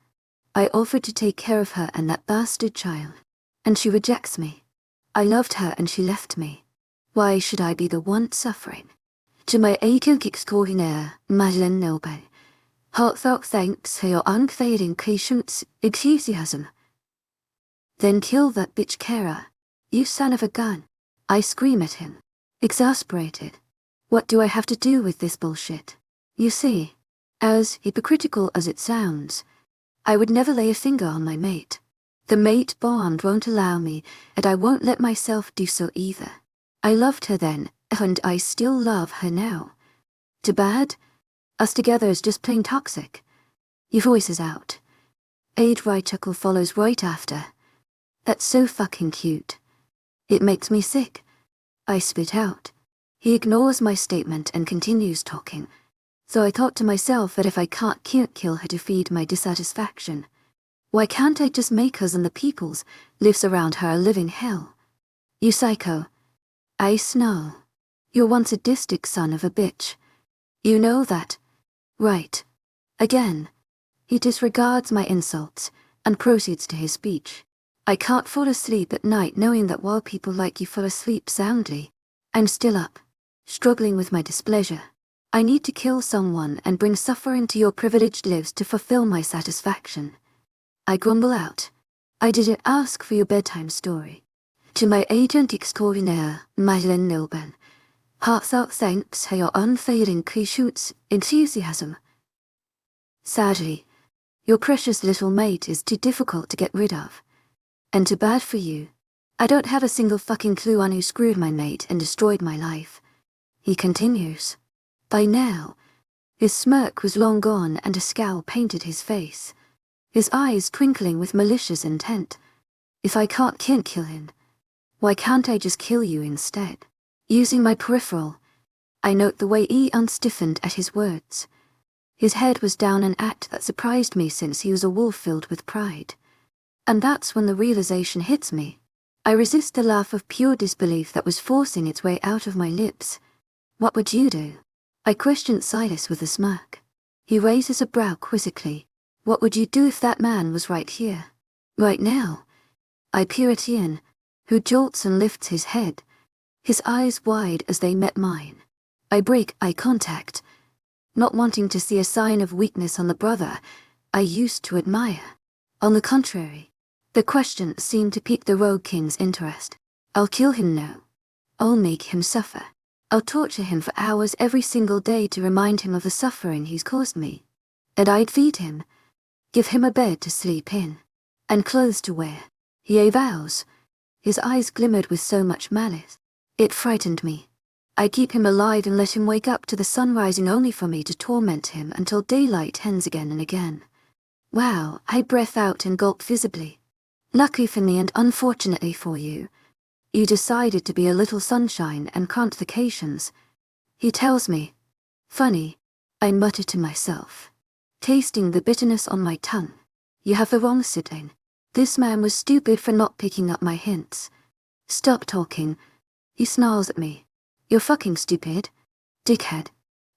I offered to take care of her and that bastard child, and she rejects me. I loved her and she left me. Why should I be the one suffering? To my aching extraordinaire, Madeleine Nobel. Heartfelt thanks for your unfading patience, enthusiasm. Then kill that bitch Kara. You son of a gun. I scream at him, exasperated. What do I have to do with this bullshit? You see, as hypocritical as it sounds, I would never lay a finger on my mate. The mate bond won't allow me, and I won't let myself do so either. I loved her then, and I still love her now. Too bad? Us together is just plain toxic. He voices out. Aid chuckle follows right after. That's so fucking cute. It makes me sick. I spit out. He ignores my statement and continues talking. So I thought to myself that if I can't kill her to feed my dissatisfaction, why can't I just make us and the peoples lives around her a living hell? You psycho. I snarl. You're one sadistic son of a bitch. You know that. Right. Again. He disregards my insults and proceeds to his speech. I can't fall asleep at night knowing that while people like you fall asleep soundly, I'm still up, struggling with my displeasure. I need to kill someone and bring suffering to your privileged lives to fulfill my satisfaction. I grumble out. I didn't ask for your bedtime story. To my agent extraordinaire, Madeleine Nobel. Heartfelt thanks for your unfailing patience, enthusiasm. Sadly, your precious little mate is too difficult to get rid of. And too bad for you. I don't have a single fucking clue on who screwed my mate and destroyed my life. He continues. By now, his smirk was long gone and a scowl painted his face, his eyes twinkling with malicious intent. If I can't kill him, why can't I just kill you instead? Using my peripheral, I note the way he unstiffened at his words. His head was down an act that surprised me since he was a wolf filled with pride. And that's when the realization hits me. I resist the laugh of pure disbelief that was forcing its way out of my lips. What would you do? I questioned Silas with a smirk. He raises a brow quizzically. What would you do if that man was right here? Right now? I peer at Ian, who jolts and lifts his head, his eyes wide as they met mine. I break eye contact, not wanting to see a sign of weakness on the brother I used to admire. On the contrary, the question seemed to pique the Rogue King's interest. I'll kill him now. I'll make him suffer. I'll torture him for hours every single day to remind him of the suffering he's caused me. And I'd feed him, give him a bed to sleep in, and clothes to wear. He avows. His eyes glimmered with so much malice. It frightened me. I keep him alive and let him wake up to the sun rising only for me to torment him until daylight ends again and again. Wow, I breath out and gulp visibly. Lucky for me and unfortunately for you, you decided to be a little sunshine and can't vacations. He tells me. Funny, I mutter to myself, tasting the bitterness on my tongue. You have the wrong sitting. This man was stupid for not picking up my hints. Stop talking. He snarls at me. You're fucking stupid. Dickhead.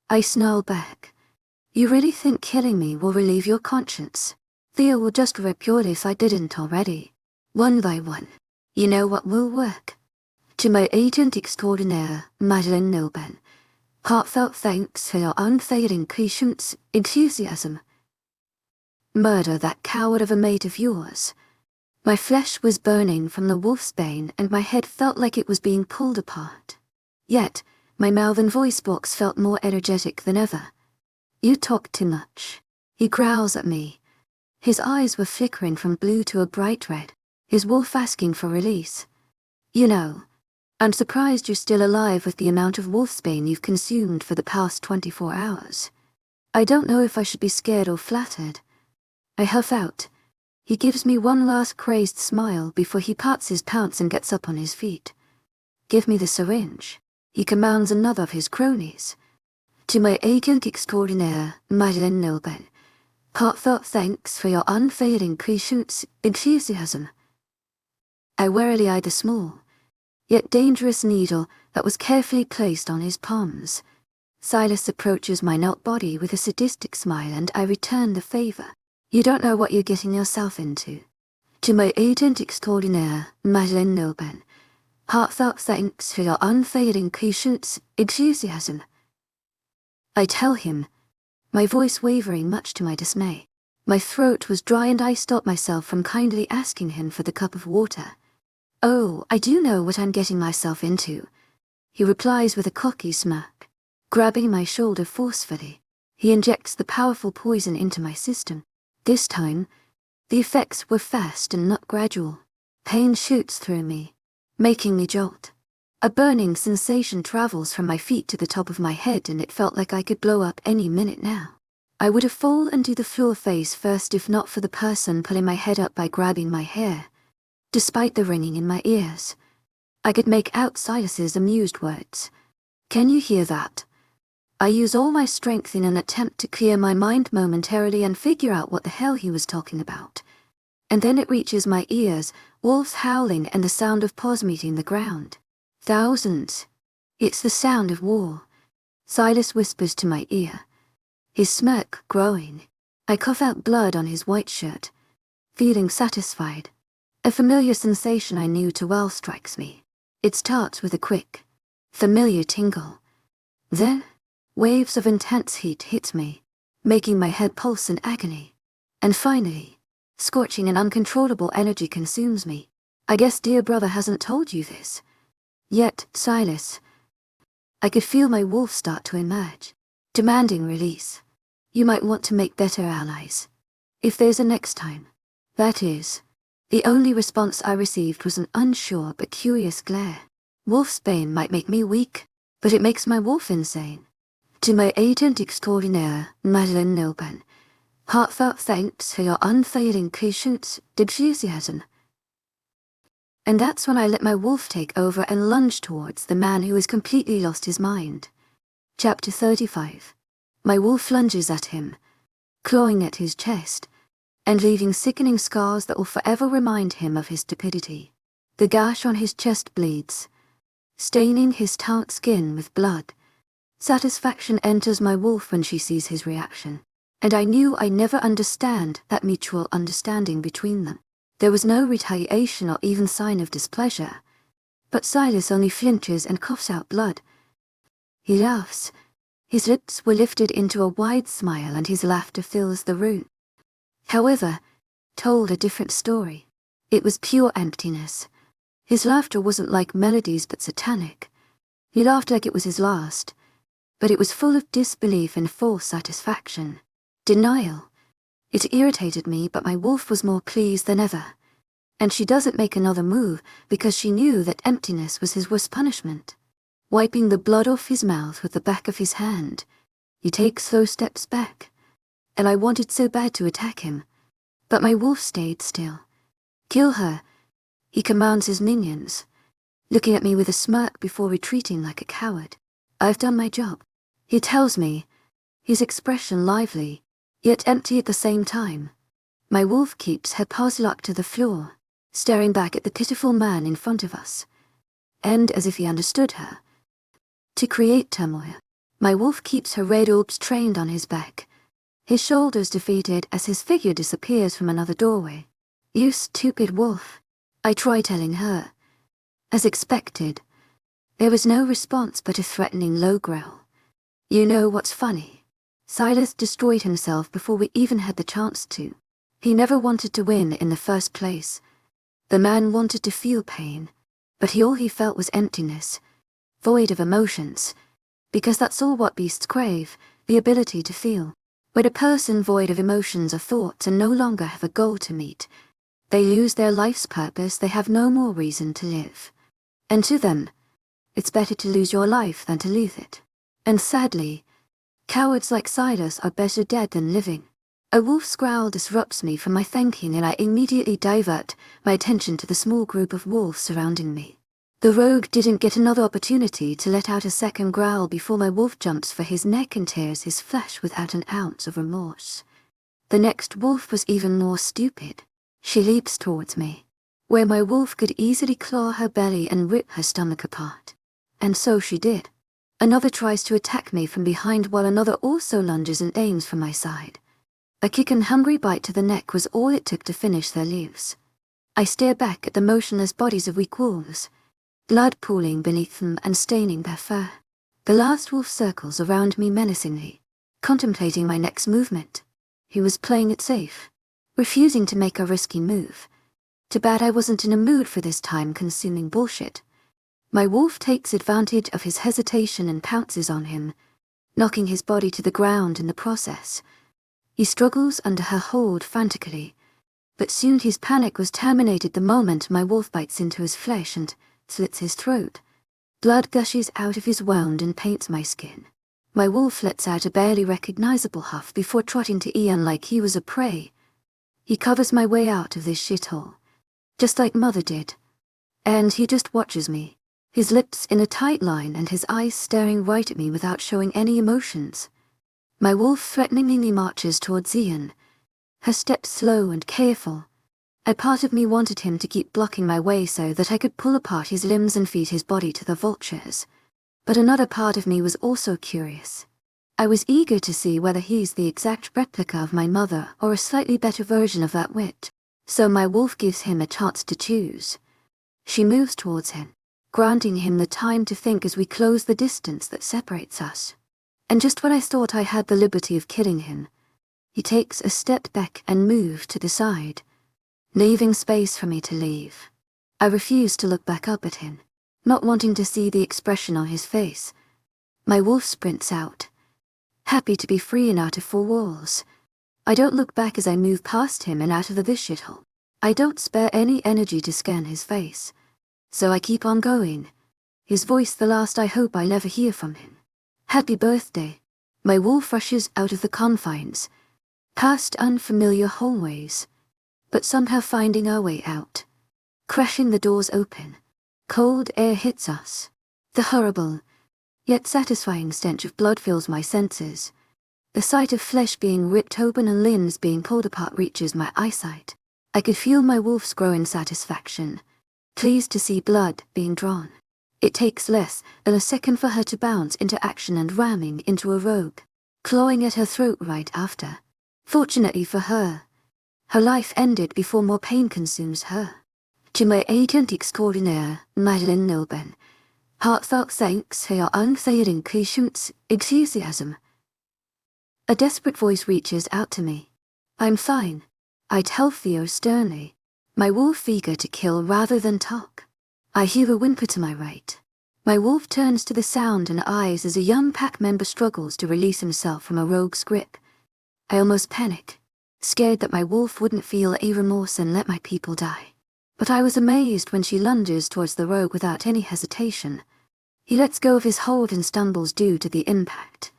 I snarl back. You really think killing me will relieve your conscience? Theo will just rip your if I didn't already. One by one. You know what will work? To my agent extraordinaire, Madeleine Nobel. Heartfelt thanks for your unfailing patience, enthusiasm. Murder that coward of a mate of yours. My flesh was burning from the wolfsbane and my head felt like it was being pulled apart. Yet, my Malvern voice box felt more energetic than ever. You talk too much. He growls at me. His eyes were flickering from blue to a bright red, his wolf asking for release. You know, I'm surprised you're still alive with the amount of wolfsbane you've consumed for the past 24 hours. I don't know if I should be scared or flattered. I huff out. He gives me one last crazed smile before he pats his pounce and gets up on his feet. Give me the syringe, he commands another of his cronies. To my agent extraordinaire, Madeleine Nilben, heartfelt thanks for your unfailing patience, enthusiasm. I warily eyed the small, yet dangerous needle that was carefully placed on his palms. Silas approaches my knelt body with a sadistic smile and I return the favor. You don't know what you're getting yourself into. To my agent extraordinaire, Madeleine Nilben, heartfelt thanks for your unfailing patience, enthusiasm. I tell him, my voice wavering much to my dismay. My throat was dry and I stopped myself from kindly asking him for the cup of water. Oh, I do know what I'm getting myself into, he replies with a cocky smirk. Grabbing my shoulder forcefully, he injects the powerful poison into my system. This time, the effects were fast and not gradual. Pain shoots through me, making me jolt. A burning sensation travels from my feet to the top of my head and it felt like I could blow up any minute now. I would have fallen to the floor face first if not for the person pulling my head up by grabbing my hair. Despite the ringing in my ears, I could make out Silas's amused words. Can you hear that? I use all my strength in an attempt to clear my mind momentarily and figure out what the hell he was talking about. And then it reaches my ears, wolves howling and the sound of paws meeting the ground. Thousands. It's the sound of war. Silas whispers to my ear, his smirk growing. I cough out blood on his white shirt, feeling satisfied. A familiar sensation I knew too well strikes me. It starts with a quick, familiar tingle. Then, waves of intense heat hit me, making my head pulse in agony. And finally, scorching and uncontrollable energy consumes me. I guess dear brother hasn't told you this. Yet, Silas, I could feel my wolf start to emerge, demanding release. You might want to make better allies. If there's a next time. That is. The only response I received was an unsure but curious glare. Wolfsbane might make me weak, but it makes my wolf insane. To my agent extraordinaire, Madeleine Nilben, heartfelt thanks for your unfailing patience, enthusiasm. And that's when I let my wolf take over and lunge towards the man who has completely lost his mind. Chapter 35. My wolf lunges at him, clawing at his chest, and leaving sickening scars that will forever remind him of his stupidity. The gash on his chest bleeds, staining his taut skin with blood. Satisfaction enters my wolf when she sees his reaction, and I knew I'd never understand that mutual understanding between them. There was no retaliation or even sign of displeasure, but Silas only flinches and coughs out blood. He laughs. His lips were lifted into a wide smile and his laughter fills the room. However, told a different story. It was pure emptiness. His laughter wasn't like melodies but satanic. He laughed like it was his last, but it was full of disbelief and false satisfaction. Denial. It irritated me, but my wolf was more pleased than ever. And she doesn't make another move because she knew that emptiness was his worst punishment. Wiping the blood off his mouth with the back of his hand, he takes slow steps back. And I wanted so bad to attack him, but my wolf stayed still. Kill her, he commands his minions, looking at me with a smirk before retreating like a coward. I've done my job, he tells me, his expression lively, yet empty at the same time. My wolf keeps her paws locked to the floor, staring back at the pitiful man in front of us, and as if he understood her. To create turmoil, my wolf keeps her red orbs trained on his back, his shoulders defeated as his figure disappears from another doorway. You stupid wolf, I try telling her. As expected, there was no response but a threatening low growl. You know what's funny? Silas destroyed himself before we even had the chance to. He never wanted to win in the first place. The man wanted to feel pain, but all he felt was emptiness, void of emotions, because that's all what beasts crave, the ability to feel. When a person void of emotions or thoughts and no longer have a goal to meet, they lose their life's purpose, they have no more reason to live. And to them, it's better to lose your life than to lose it. And sadly, cowards like Silas are better dead than living. A wolf's growl disrupts me from my thinking, and I immediately divert my attention to the small group of wolves surrounding me. The rogue didn't get another opportunity to let out a second growl before my wolf jumps for his neck and tears his flesh without an ounce of remorse. The next wolf was even more stupid. She leaps towards me, where my wolf could easily claw her belly and rip her stomach apart. And so she did. Another tries to attack me from behind while another also lunges and aims from my side. A kick and hungry bite to the neck was all it took to finish their lives. I stare back at the motionless bodies of weak wolves, blood pooling beneath them and staining their fur. The last wolf circles around me menacingly, contemplating my next movement. He was playing it safe, refusing to make a risky move. Too bad I wasn't in a mood for this time-consuming bullshit. My wolf takes advantage of his hesitation and pounces on him, knocking his body to the ground in the process. He struggles under her hold frantically, but soon his panic was terminated the moment my wolf bites into his flesh and slits his throat. Blood gushes out of his wound and paints my skin. My wolf lets out a barely recognizable huff before trotting to Ian like he was a prey. He covers my way out of this shithole, just like Mother did. And he just watches me, his lips in a tight line and his eyes staring right at me without showing any emotions. My wolf threateningly marches towards Ian, her steps slow and careful. A part of me wanted him to keep blocking my way so that I could pull apart his limbs and feed his body to the vultures. But another part of me was also curious. I was eager to see whether he's the exact replica of my mother or a slightly better version of that wit. So my wolf gives him a chance to choose. She moves towards him, granting him the time to think as we close the distance that separates us. And just when I thought I had the liberty of killing him, he takes a step back and moves to the side, leaving space for me to leave. I refuse to look back up at him, not wanting to see the expression on his face. My wolf sprints out, happy to be free and out of four walls. I don't look back as I move past him and out of this shithole. I don't spare any energy to scan his face, so I keep on going, his voice the last I hope I'll ever hear from him. Happy birthday. My wolf rushes out of the confines, past unfamiliar hallways, but somehow finding our way out. Crashing the doors open, cold air hits us. The horrible, yet satisfying stench of blood fills my senses. The sight of flesh being ripped open and limbs being pulled apart reaches my eyesight. I could feel my wolf's growing satisfaction, pleased to see blood being drawn. It takes less than a second for her to bounce into action and ramming into a rogue, clawing at her throat right after. Fortunately for her, her life ended before more pain consumes her. To my agent extraordinaire, Madeline Nilben, heartfelt thanks for your unfailing patience, enthusiasm. A desperate voice reaches out to me. I'm fine, I tell Theo sternly, my wolf eager to kill rather than talk. I hear a whimper to my right. My wolf turns to the sound and eyes as a young pack member struggles to release himself from a rogue's grip. I almost panic, scared that my wolf wouldn't feel a remorse and let my people die. But I was amazed when she lunges towards the rogue without any hesitation. He lets go of his hold and stumbles due to the impact.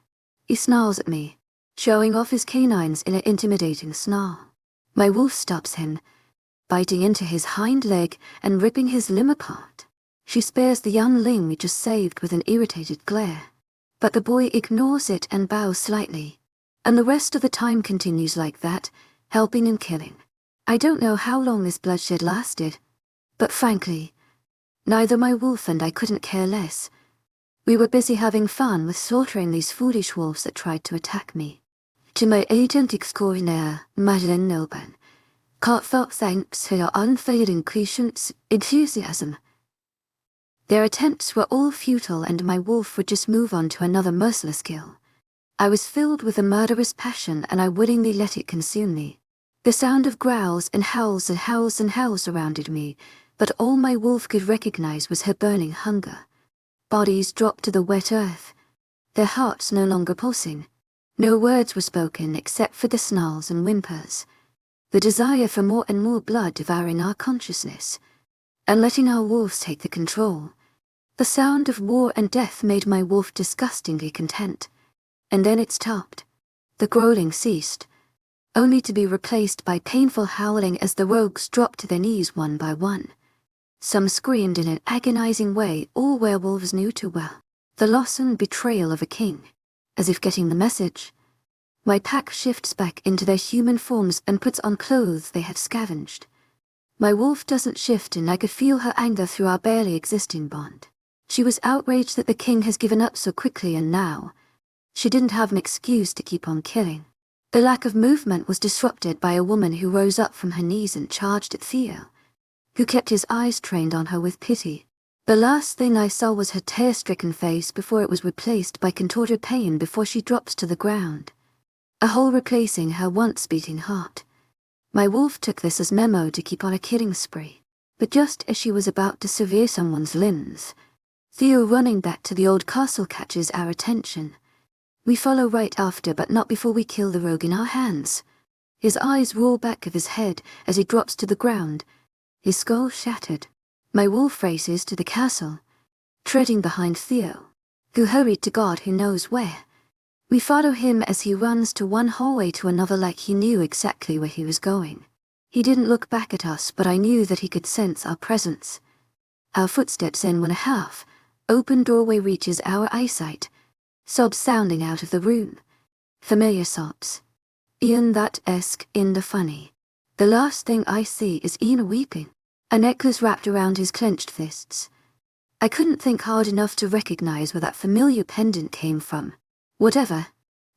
He snarls at me, showing off his canines in an intimidating snarl. My wolf stops him, biting into his hind leg and ripping his limb apart. She spares the young limb we just saved with an irritated glare. But the boy ignores it and bows slightly. And the rest of the time continues like that, helping and killing. I don't know how long this bloodshed lasted, but frankly, neither my wolf and I couldn't care less. We were busy having fun with slaughtering these foolish wolves that tried to attack me. To my agent extraordinaire, Madeline Nilben, heartfelt thanks for your unfailing patience, enthusiasm. Their attempts were all futile and my wolf would just move on to another merciless kill. I was filled with a murderous passion and I willingly let it consume me. The sound of growls and howls and howls and howls surrounded me, but all my wolf could recognize was her burning hunger. Bodies dropped to the wet earth, their hearts no longer pulsing. No words were spoken except for the snarls and whimpers. The desire for more and more blood devouring our consciousness, and letting our wolves take the control. The sound of war and death made my wolf disgustingly content. And then it stopped. The growling ceased, only to be replaced by painful howling as the rogues dropped to their knees one by one. Some screamed in an agonizing way all werewolves knew too well. The loss and betrayal of a king. As if getting the message, my pack shifts back into their human forms and puts on clothes they had scavenged. My wolf doesn't shift, and I could feel her anger through our barely existing bond. She was outraged that the king has given up so quickly, and now she didn't have an excuse to keep on killing. The lack of movement was disrupted by a woman who rose up from her knees and charged at Theo, who kept his eyes trained on her with pity. The last thing I saw was her tear-stricken face before it was replaced by contorted pain before she drops to the ground, a hole replacing her once beating heart. My wolf took this as memo to keep on a killing spree, but just as she was about to sever someone's limbs, Theo running back to the old castle catches our attention. We follow right after, but not before we kill the rogue in our hands. His eyes roll back of his head as he drops to the ground, his skull shattered. My wolf races to the castle, treading behind Theo, who hurried to God who knows where. We follow him as he runs to one hallway to another like he knew exactly where he was going. He didn't look back at us, but I knew that he could sense our presence. Our footsteps in when a half-open doorway reaches our eyesight, sobs sounding out of the room. Familiar sobs. Ian that esque in the funny. The last thing I see is Ian weeping, a necklace wrapped around his clenched fists. I couldn't think hard enough to recognize where that familiar pendant came from. Whatever,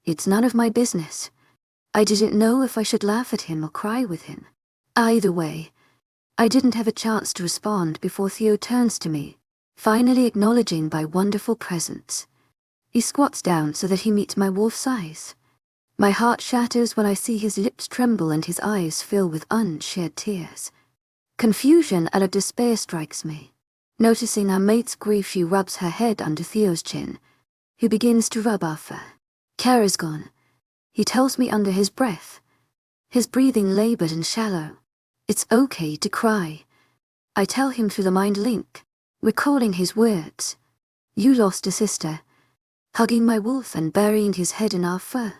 it's none of my business. I didn't know if I should laugh at him or cry with him. Either way, I didn't have a chance to respond before Theo turns to me, finally acknowledging my wonderful presence. He squats down so that he meets my wolf's eyes. My heart shatters when I see his lips tremble and his eyes fill with unshed tears. Confusion and a despair strikes me. Noticing our mate's grief, she rubs her head under Theo's chin, who begins to rub our fur. Kara's gone, he tells me under his breath, his breathing labored and shallow. It's okay to cry, I tell him through the mind link, recalling his words. You lost a sister, hugging my wolf and burying his head in our fur.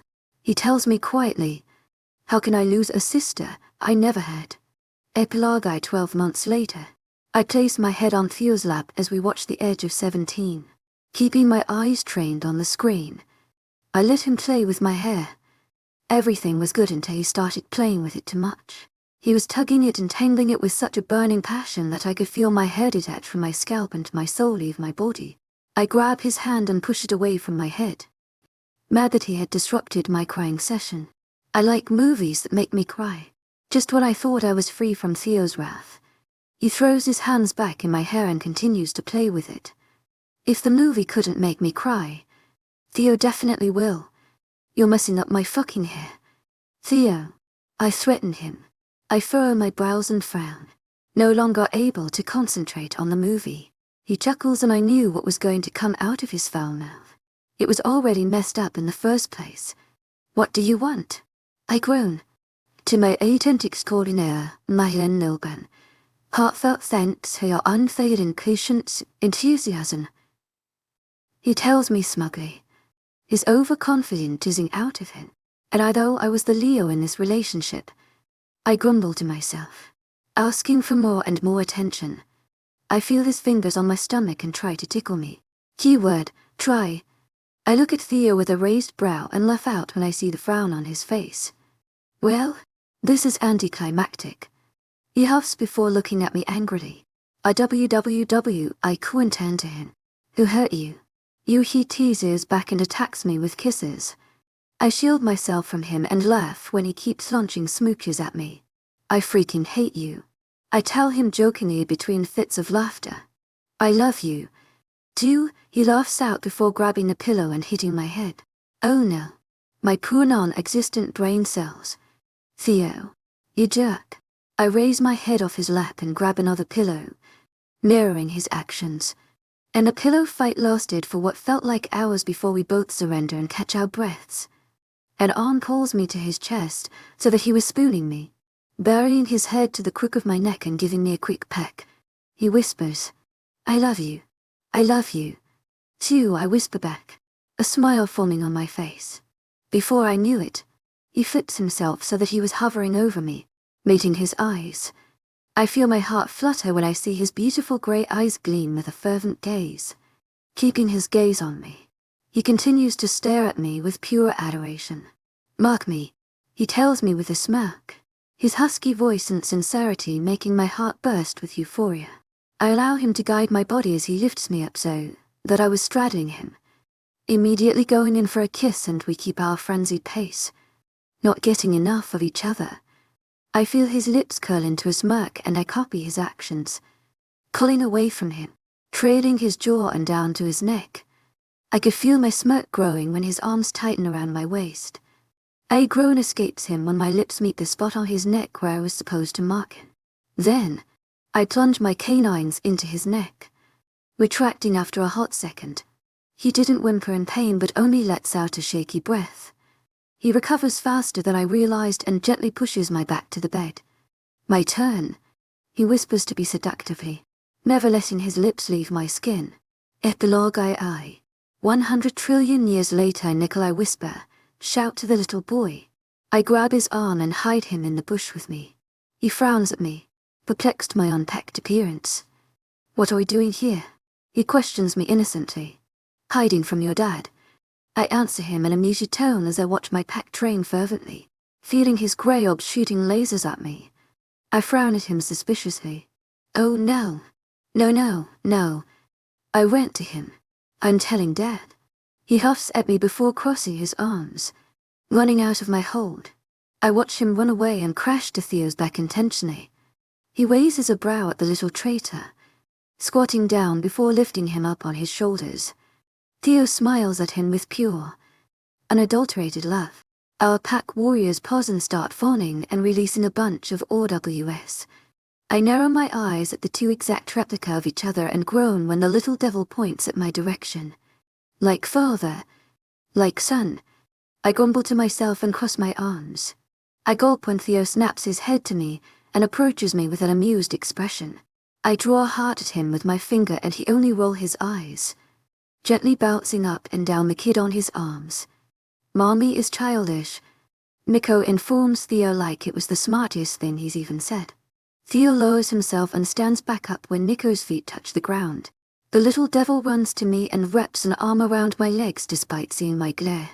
He tells me quietly, how can I lose a sister I never had? Epilogue 12 months later. I place my head on Theo's lap as we watch The Edge of 17. Keeping my eyes trained on the screen, I let him play with my hair. Everything was good until he started playing with it too much. He was tugging it and tangling it with such a burning passion that I could feel my hair detach from my scalp and my soul leave my body. I grab his hand and push it away from my head, mad that he had disrupted my crying session. I like movies that make me cry. Just when I thought I was free from Theo's wrath, he throws his hands back in my hair and continues to play with it. If the movie couldn't make me cry, Theo definitely will. You're messing up my fucking hair. Theo. I threaten him. I furrow my brows and frown, no longer able to concentrate on the movie. He chuckles and I knew what was going to come out of his foul mouth. It was already messed up in the first place. What do you want? I groan. To my agent extraordinaire, Marianne Nilban. Heartfelt thanks for your unfailing patience, enthusiasm. He tells me smugly, his overconfident oozing out of him, and although I was the Leo in this relationship, I grumble to myself, asking for more and more attention. I feel his fingers on my stomach and try to tickle me. Keyword, try. I look at Theo with a raised brow and laugh out when I see the frown on his face. Well, this is anticlimactic. He huffs before looking at me angrily. I couldn't turn to him. Who hurt you? He teases back and attacks me with kisses. I shield myself from him and laugh when he keeps launching smooches at me. I freaking hate you. I tell him jokingly between fits of laughter. I love you. Too, he laughs out before grabbing a pillow and hitting my head. Oh no. My poor non-existent brain cells. Theo. You jerk. I raise my head off his lap and grab another pillow, mirroring his actions. And the pillow fight lasted for what felt like hours before we both surrender and catch our breaths. An arm pulls me to his chest so that he was spooning me, burying his head to the crook of my neck and giving me a quick peck. He whispers, I love you. I love you. Too, I whisper back, a smile forming on my face. Before I knew it, he flips himself so that he was hovering over me, meeting his eyes. I feel my heart flutter when I see his beautiful grey eyes gleam with a fervent gaze. Keeping his gaze on me, he continues to stare at me with pure adoration. Mark me, he tells me with a smirk, his husky voice and sincerity making my heart burst with euphoria. I allow him to guide my body as he lifts me up so that I was straddling him, immediately going in for a kiss, and we keep our frenzied pace, not getting enough of each other. I feel his lips curl into a smirk and I copy his actions, pulling away from him, trailing his jaw and down to his neck. I could feel my smirk growing when his arms tighten around my waist. A groan escapes him when my lips meet the spot on his neck where I was supposed to mark him. Then, I plunge my canines into his neck, retracting after a hot second. He didn't whimper in pain but only lets out a shaky breath. He recovers faster than I realized and gently pushes my back to the bed. My turn, he whispers to me seductively, never letting his lips leave my skin. Epilogue I. 100 trillion years later, Nikolai whisper, shout to the little boy. I grab his arm and hide him in the bush with me. He frowns at me, perplexed by my unpacked appearance. What are we doing here? He questions me innocently. Hiding from your dad. I answer him in a muted tone as I watch my pack train fervently, feeling his grey orb shooting lasers at me. I frown at him suspiciously. Oh no. No. I went to him. I'm telling Dad. He huffs at me before crossing his arms, running out of my hold. I watch him run away and crash to Theo's back intentionally. He raises a brow at the little traitor, squatting down before lifting him up on his shoulders. Theo smiles at him with pure, unadulterated love. Our pack warriors pause and start fawning and releasing a bunch of AWS. I narrow my eyes at the two exact replica of each other and groan when the little devil points at my direction. Like father, like son, I grumble to myself and cross my arms. I gulp when Theo snaps his head to me and approaches me with an amused expression. I draw a heart at him with my finger and he only rolls his eyes, gently bouncing up and down the kid on his arms. Mommy is childish. Miko informs Theo like it was the smartest thing he's even said. Theo lowers himself and stands back up when Nico's feet touch the ground. The little devil runs to me and wraps an arm around my legs despite seeing my glare.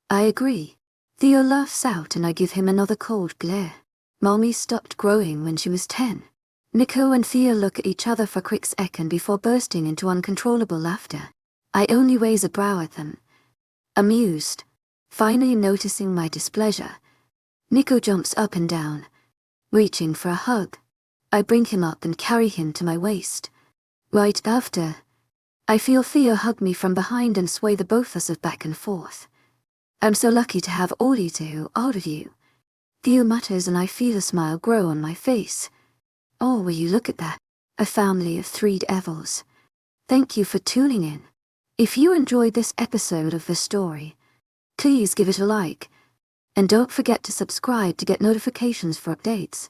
I agree. Theo laughs out and I give him another cold glare. Mommy stopped growing when she was 10. Nico and Theo look at each other for a quick second before bursting into uncontrollable laughter. I only raise a brow at them, amused, finally noticing my displeasure. Nico jumps up and down, reaching for a hug. I bring him up and carry him to my waist. Right after, I feel Theo hug me from behind and sway the both of us back and forth. I'm so lucky to have all of you. Theo mutters and I feel a smile grow on my face. Oh, will you look at that? A family of 3 devils. Thank you for tuning in. If you enjoyed this episode of the story, please give it a like, and don't forget to subscribe to get notifications for updates.